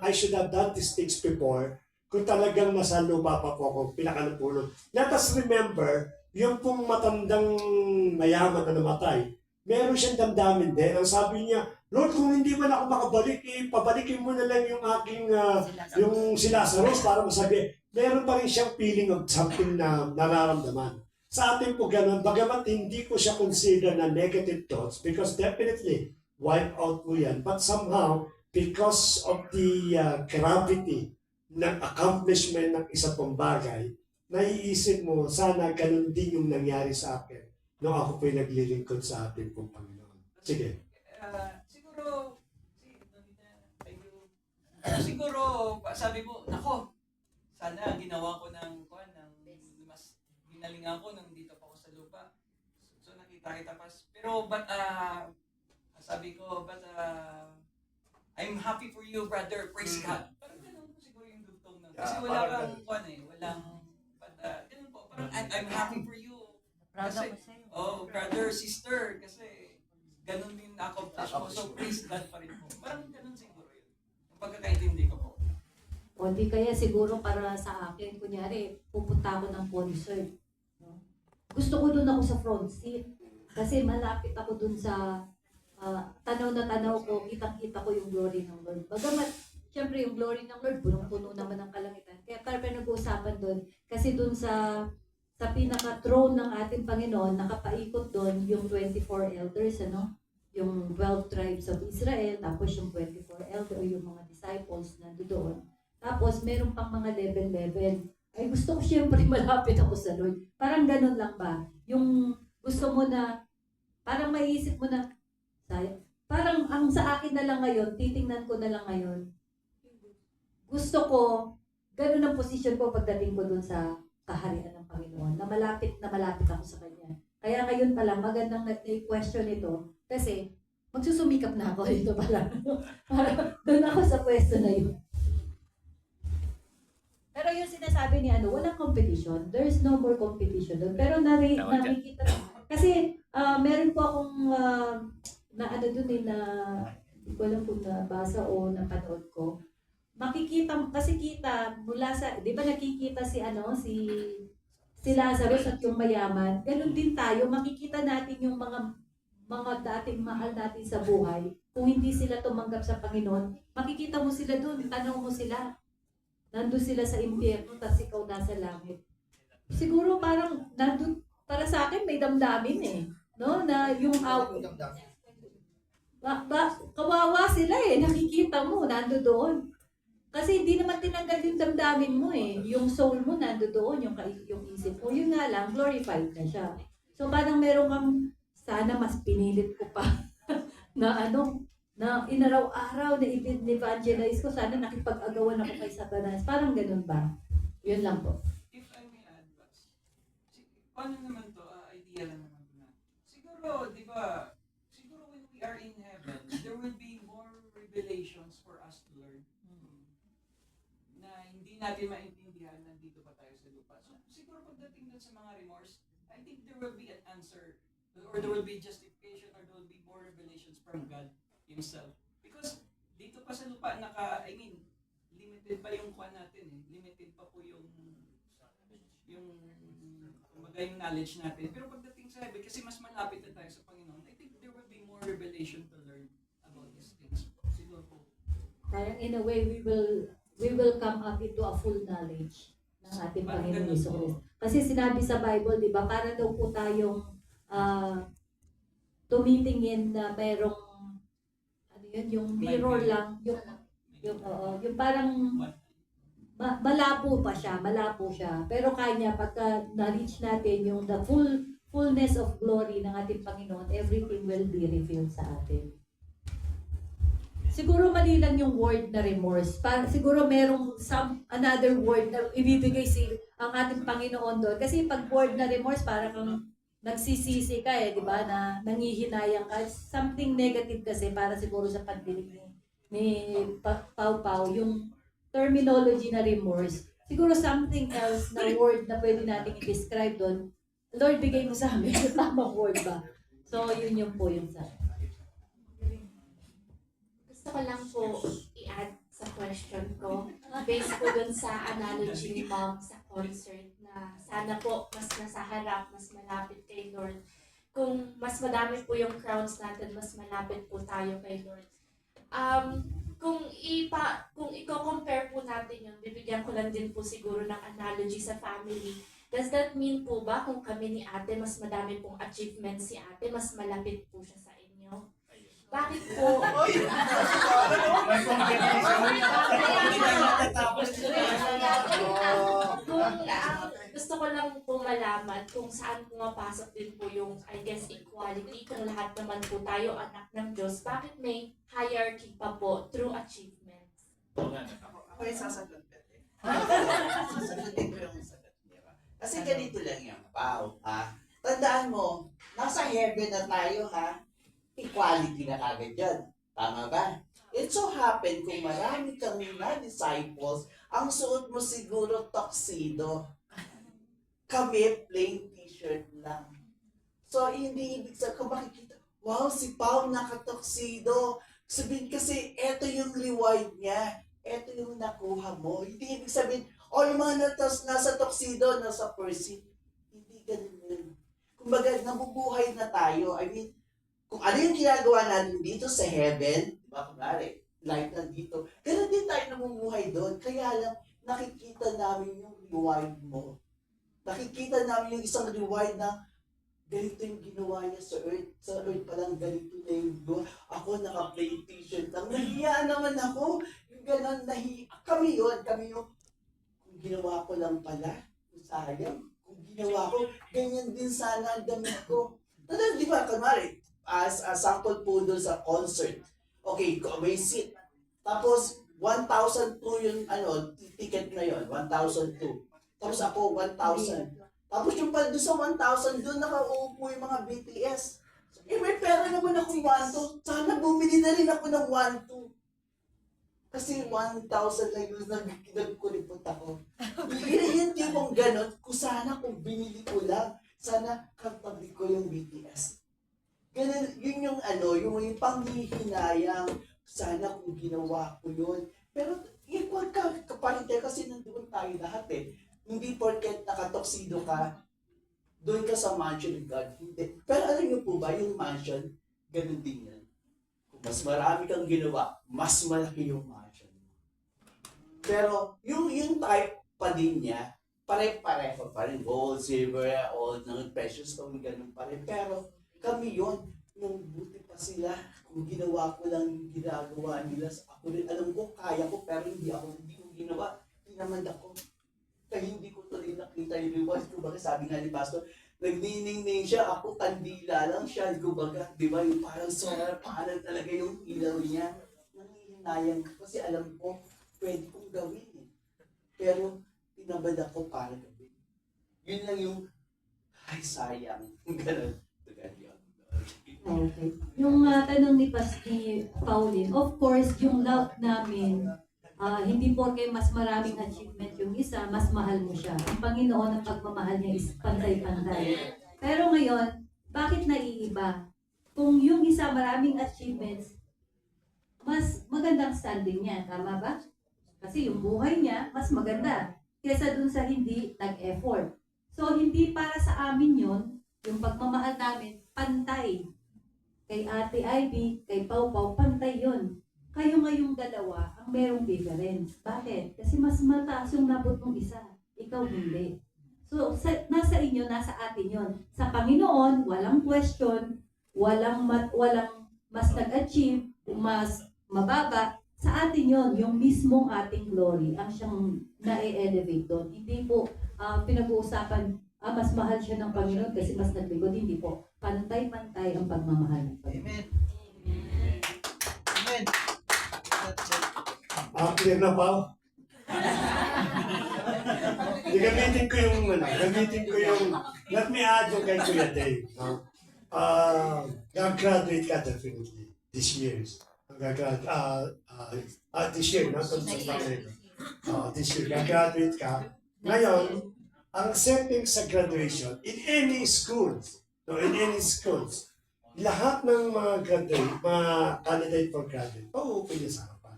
I should have done these things before, kung talagang nasa lupa pa po ako, pinakanapuno. Let us remember, yung pong matandang mayaman na namatay, meron siyang damdamin din. Ang sabi niya, Lord, kung hindi man ako makabalik, pabalikin mo na lang yung aking, yung si Lazarus para masabi, meron pa rin siyang feeling of something na nararamdaman. Sa atin po ganun, bagamat hindi ko siya consider na negative thoughts, because definitely, wipe out po yan. But somehow, because of the gravity ng accomplishment ng isa pong bagay, naiisip mo, sana ganun din yung nangyari sa akin nung ako po'y naglilingkod sa ating pong Panginoon. Sige. Siguro, siguro, sabi mo, nako, sana ginawa ko ng mas ginalingan ko nang dito pa ako sa lupa. So nakita kita pa. Pero, sabi ko, I'm happy for you, brother. Praise God. Parang ganun po siguro yung dugtong nun. Kasi wala kang ganun po. Parang, I'm happy for you. Proud Kasi, ako sa'yo. brother, sister, kasi ganun din na-accomplish mo. So, praise God pa rin po. Parang ganun siguro yun. Yung pagkakaintindi ko po. O di kaya siguro para sa akin, kunyari, pupunta ako ng concert. No? Gusto ko doon ako sa front seat. Kasi malapit ako doon sa tanaw na tanaw ko, kitang-kita ko yung glory ng Lord. Bagamat, syempre yung glory ng Lord, punong-puno naman ng kalangitan. Kaya para nag-uusapan doon, kasi doon sa pinaka-throne ng ating Panginoon, nakapaikot doon yung 24 elders, yung 12 tribes of Israel, tapos yung 24 elders, yung mga disciples na doon. Tapos, meron pang mga level-level. Ay, gusto ko syempre malapit ako sa Lord. Parang ganun lang ba? Yung gusto mo na, parang maiisip mo na, parang ang sa akin na lang ngayon, titingnan ko na lang ngayon. Gusto ko, ganun ang posisyon ko pagdating ko dun sa kaharian ng Panginoon, na malapit ako sa Kanya. Kaya ngayon pa lang, magandang na-question ito, kasi magsusumikap na ako dito pala. Doon ako sa pwesto na yun. Pero yung sinasabi ni walang competition. There's no more competition doon. Pero nakikita, kasi meron po akong hindi ko alam kung nabasa o napanood ko. Makikita, kasi kita mula sa, di ba nakikita si Lazarus at yung mayaman, ganun din tayo, makikita natin yung mga dating mahal natin sa buhay. Kung hindi sila tumanggap sa Panginoon, makikita mo sila doon, tanong mo sila. Nandun sila sa impyerno, tapos ikaw nasa langit. Siguro parang, nandun, para sa akin, may damdamin no? Na yung kawawa sila nakikita mo, nando doon. Kasi hindi naman tinanggal yung damdamin mo Yung soul mo nando doon, yung isip mo. Yun nga lang, glorified na siya. So parang meron kang, sana mas pinilit ko pa na na inaraw-araw na evangelize ko, sana nakipag-agawan ako kay Satanas. Parang ganun ba? Yun lang po. If I may add, paano naman to? Idea lang naman na. Siguro, di ba, siguro when we are in heaven, there will be more revelations for us to learn. Na hindi natin maintindihan, nandito pa tayo sa lupa. So, siguro pagdating dun sa mga remorse, I think there will be an answer, or there will be justification, or there will be more revelations from God Himself. Because dito pa sa lupa, limited pa yung kuha natin Limited pa po yung knowledge natin. Pero pagdating sa heaven, kasi mas malapit na tayo sa Panginoon, I think there will be more revelation to learn about these things. Siguro po. Parang in a way, we will come up into a full knowledge ng ating Panginoon Jesucristo. Kasi sinabi sa Bible, di ba, para daw po tayong tumitingin na merong yung mirror lang, yung parang malabo siya. Pero kanya pagka na-reach natin yung the fullness of glory ng ating Panginoon, everything will be revealed sa atin. Siguro mali lang yung word na remorse. Siguro merong another word na ibibigay ang ating Panginoon doon. Kasi pag word na remorse, parang kang nagsisisi ka di ba, na nangihinayang ka. Something negative kasi para siguro sa pandinig ni Pau, yung terminology na remorse. Siguro something else na word na pwede natin i-describe doon. Lord, bigay mo sa amin yung tamang word ba? So, yun yung po yung sa Gusto ko lang po i-add sa question ko. Based po dun sa analogy ni Mom sa concert na sana po mas nasa harap, mas malapit kay Lord. Kung mas madami po yung crowns natin, mas malapit po tayo kay Lord. Kung i-compare po natin yun, bibigyan ko lang din po siguro ng analogy sa family. Does that mean po ba kung kami ni ate, mas madami pong achievements si ate, mas malapit po siya sa inyo? Bakit po? May competition. Hindi tayo matatapos. Gusto ko lang po malaman kung saan pumapasok din po yung, I guess, equality. Kung lahat naman po tayo anak ng Diyos, bakit may hierarchy pa po through achievements? Ako yung sasagot ka din. Sasagutin ko yung sagot niya. Kasi ganito lang yan, Pao. Tandaan mo, nasa heaven na tayo, ha? Equality na kagad yan. Tama ba? It so happen kung marami kang na disciples, ang suot mo siguro tuxedo. Kami, plain t-shirt lang. So, hindi ibig sabihin, kung makikita, wow, si Pao naka-tuxedo. Sabihin kasi, eto yung reward niya. Eto yung nakuha mo. Hindi ibig sabihin, yung mga nasa tuxedo, nasa person. Hindi ganun yun. Kumbaga, nabubuhay na tayo. I mean, kung ano yung ginagawa natin dito sa heaven, di ba, kunwari, life na dito, ganun din tayo namumuhay doon. Kaya lang, nakikita namin yung reward mo. Nakikita namin yung isang reward na ganito yung ginawa niya sa earth. Sa earth pa lang, ganito na yung gawa. Ako naka-plain t-shirt lang. Nahiya naman ako. Yung gano'n, kami yun. Kung ginawa ko lang pala, sayang. Kung ginawa ko, ganyan din sana ang damit ko. Di ba, kunwari, as a sample po doon sa concert. Okay, may seat. Tapos, 1,002 yung ticket na yon, 1,002. Tapos ako, 1,000. Tapos yung pala doon sa 1,000, doon nakaupo yung mga BTS. May pera naman akong 1,2. Sana bumili na rin ako ng 1,2. Kasi 1,000 lang yung nagkulipot ako. Yun yung ganon, kung sana kung binili ko lang, sana katabi ko yung BTS. Ganun, yun yung panghihinayang, sana kung ginawa ko yun. Pero equal ka, kapalit tayo kasi nandoon tayo lahat eh. Hindi porket nakatoksido ka, doon ka sa mansion of God. Hindi. Pero alam niyo po ba, yung mansion, ganun din yan. Kung mas marami kang ginawa, mas malaki yung mansion. Pero yung type pa din niya, pare-pareho pa rin. Gold, silver, all ng precious stone, ganun pa rin. Pero kami yun, nung buti pa sila, kung ginawa ko lang yung ginagawa nila, ako rin, alam ko, kaya ko, pero hindi ko ginawa. Tinamad ako. Kaya hindi ko tuloy nakita yung reward. Kumbaga sabi nga ni Pastor, nagniningning siya, ako kandila lang siya. Kumbaga, di ba, yung parang solar panel talaga yung ilaw niya. Nangihinayang ko kasi alam ko, pwede kong gawin eh. Pero, tinabad ako para gawin. Yun lang yung, ay sayang. Ganun. Okay. Yung tanong ni Pauline, of course, yung love namin, hindi porke mas maraming achievement yung isa, mas mahal mo siya. Ang Panginoon, ang pagmamahal niya is pantay-pantay. Pero ngayon, bakit naiiba? Kung yung isa maraming achievements, mas magandang standing niya. Tama ba? Kasi yung buhay niya, mas maganda kesa dun sa hindi nag-effort. So, hindi para sa amin yun, yung pagmamahal namin, pantay. Kay Ate Ivy, kay Pau Pau, pantay yun. Kayo ngayong dalawa ang merong difference. Bakit? Kasi mas mataas yung nabot ng isa. Ikaw hindi. So, nasa inyo, nasa atin yun. Sa Panginoon, walang question, walang mas nag-achieve, mas mababa. Sa atin yun, yung mismong ating glory, ang siyang na-elevate doon. Hindi po pinag-uusapan, mas mahal siya ng Panginoon kasi mas nagligod. Hindi po. Pantay-pantay ang pagmamahal ng Panginoon. Amen. Amen. Clear na ba? Gamitin ko yung, let me add yung kay Kuya Dave. No? Gag-graduate ka definitely this year. This year, not sa this year, gag-graduate ka. Ngayon, ang setting sa graduation, in any schools, lahat ng mga graduate, mga candidate for graduate, pauupo niya sa harapan.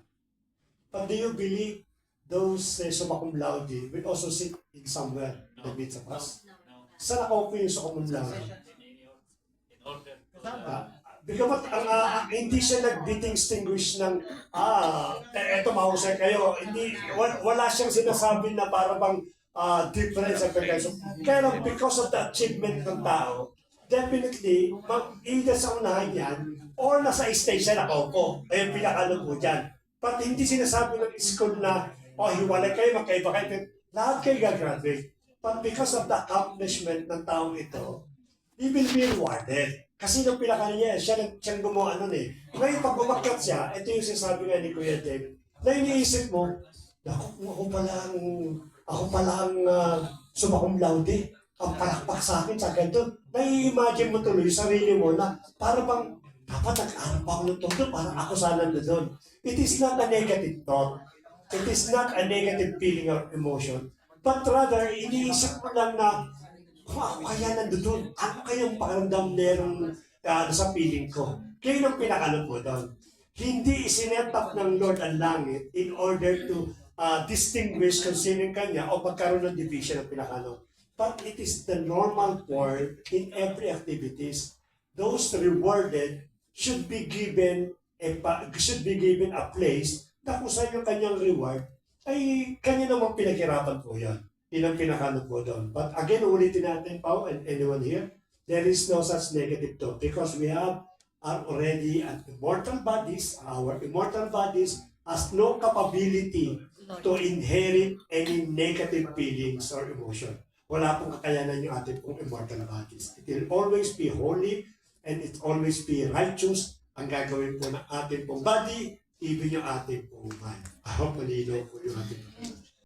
But do you believe those summa cum laude will also sit in somewhere that meets a pass? Saan nakaupo yung summa cum laude? Because hindi siya nag-distinguish ng, eto mahusay kayo. Hindi, wala siyang sinasabi na para bang difference sa pagkaso. Kaya lang, because of the achievement ng tao, definitely, either sa unahan yan, or nasa stage siya nakaupo. Ayun, pinakalo po dyan. But hindi sinasabi ng school na, hiwalay kayo, magkaiba kayo. Lahat kayo gagraduate. But because of the accomplishment ng taong ito, he will be rewarded. Kasi nung pinakalo niya, siya gumawa nun eh. Ngayon, pag bumakyat siya, ito yung sinasabi nga ni Kuya David, na iniisip mo, ako palang sumakum laude. Ang palakpak sa akin sa ganito. Nai-imagine mo tuloy yung sarili mo na para bang dapat nag-aral pa ako ng todo, parang ako sana na doon. It is not a negative thought. It is not a negative feeling or emotion. But rather, iniisip mo lang na, ako kaya nandoon. Ano kayang pakiramdam merong sa feeling ko? Kaya nang pinakano po doon. Hindi isinetap ng Lord ang langit in order to distinguish kung sino yung kanya o pagkaroon ng division ng pinakano. But it is the normal part in every activities. Those rewarded should be given a place na kung saan yung kanyang reward ay kanya namang pinaghirapan po yan. Yun ang pinakano po doon. But again, ulitin natin, Pao, and anyone here, there is no such negative thought because we are already an immortal bodies. Our immortal bodies has no capability to inherit any negative feelings or emotion. Wala pong kakayanan yung ating pong immortal bodies. It will always be holy and it always be righteous ang gagawin po ng ating pong body, even yung ating pong mind. Malinaw po yung ating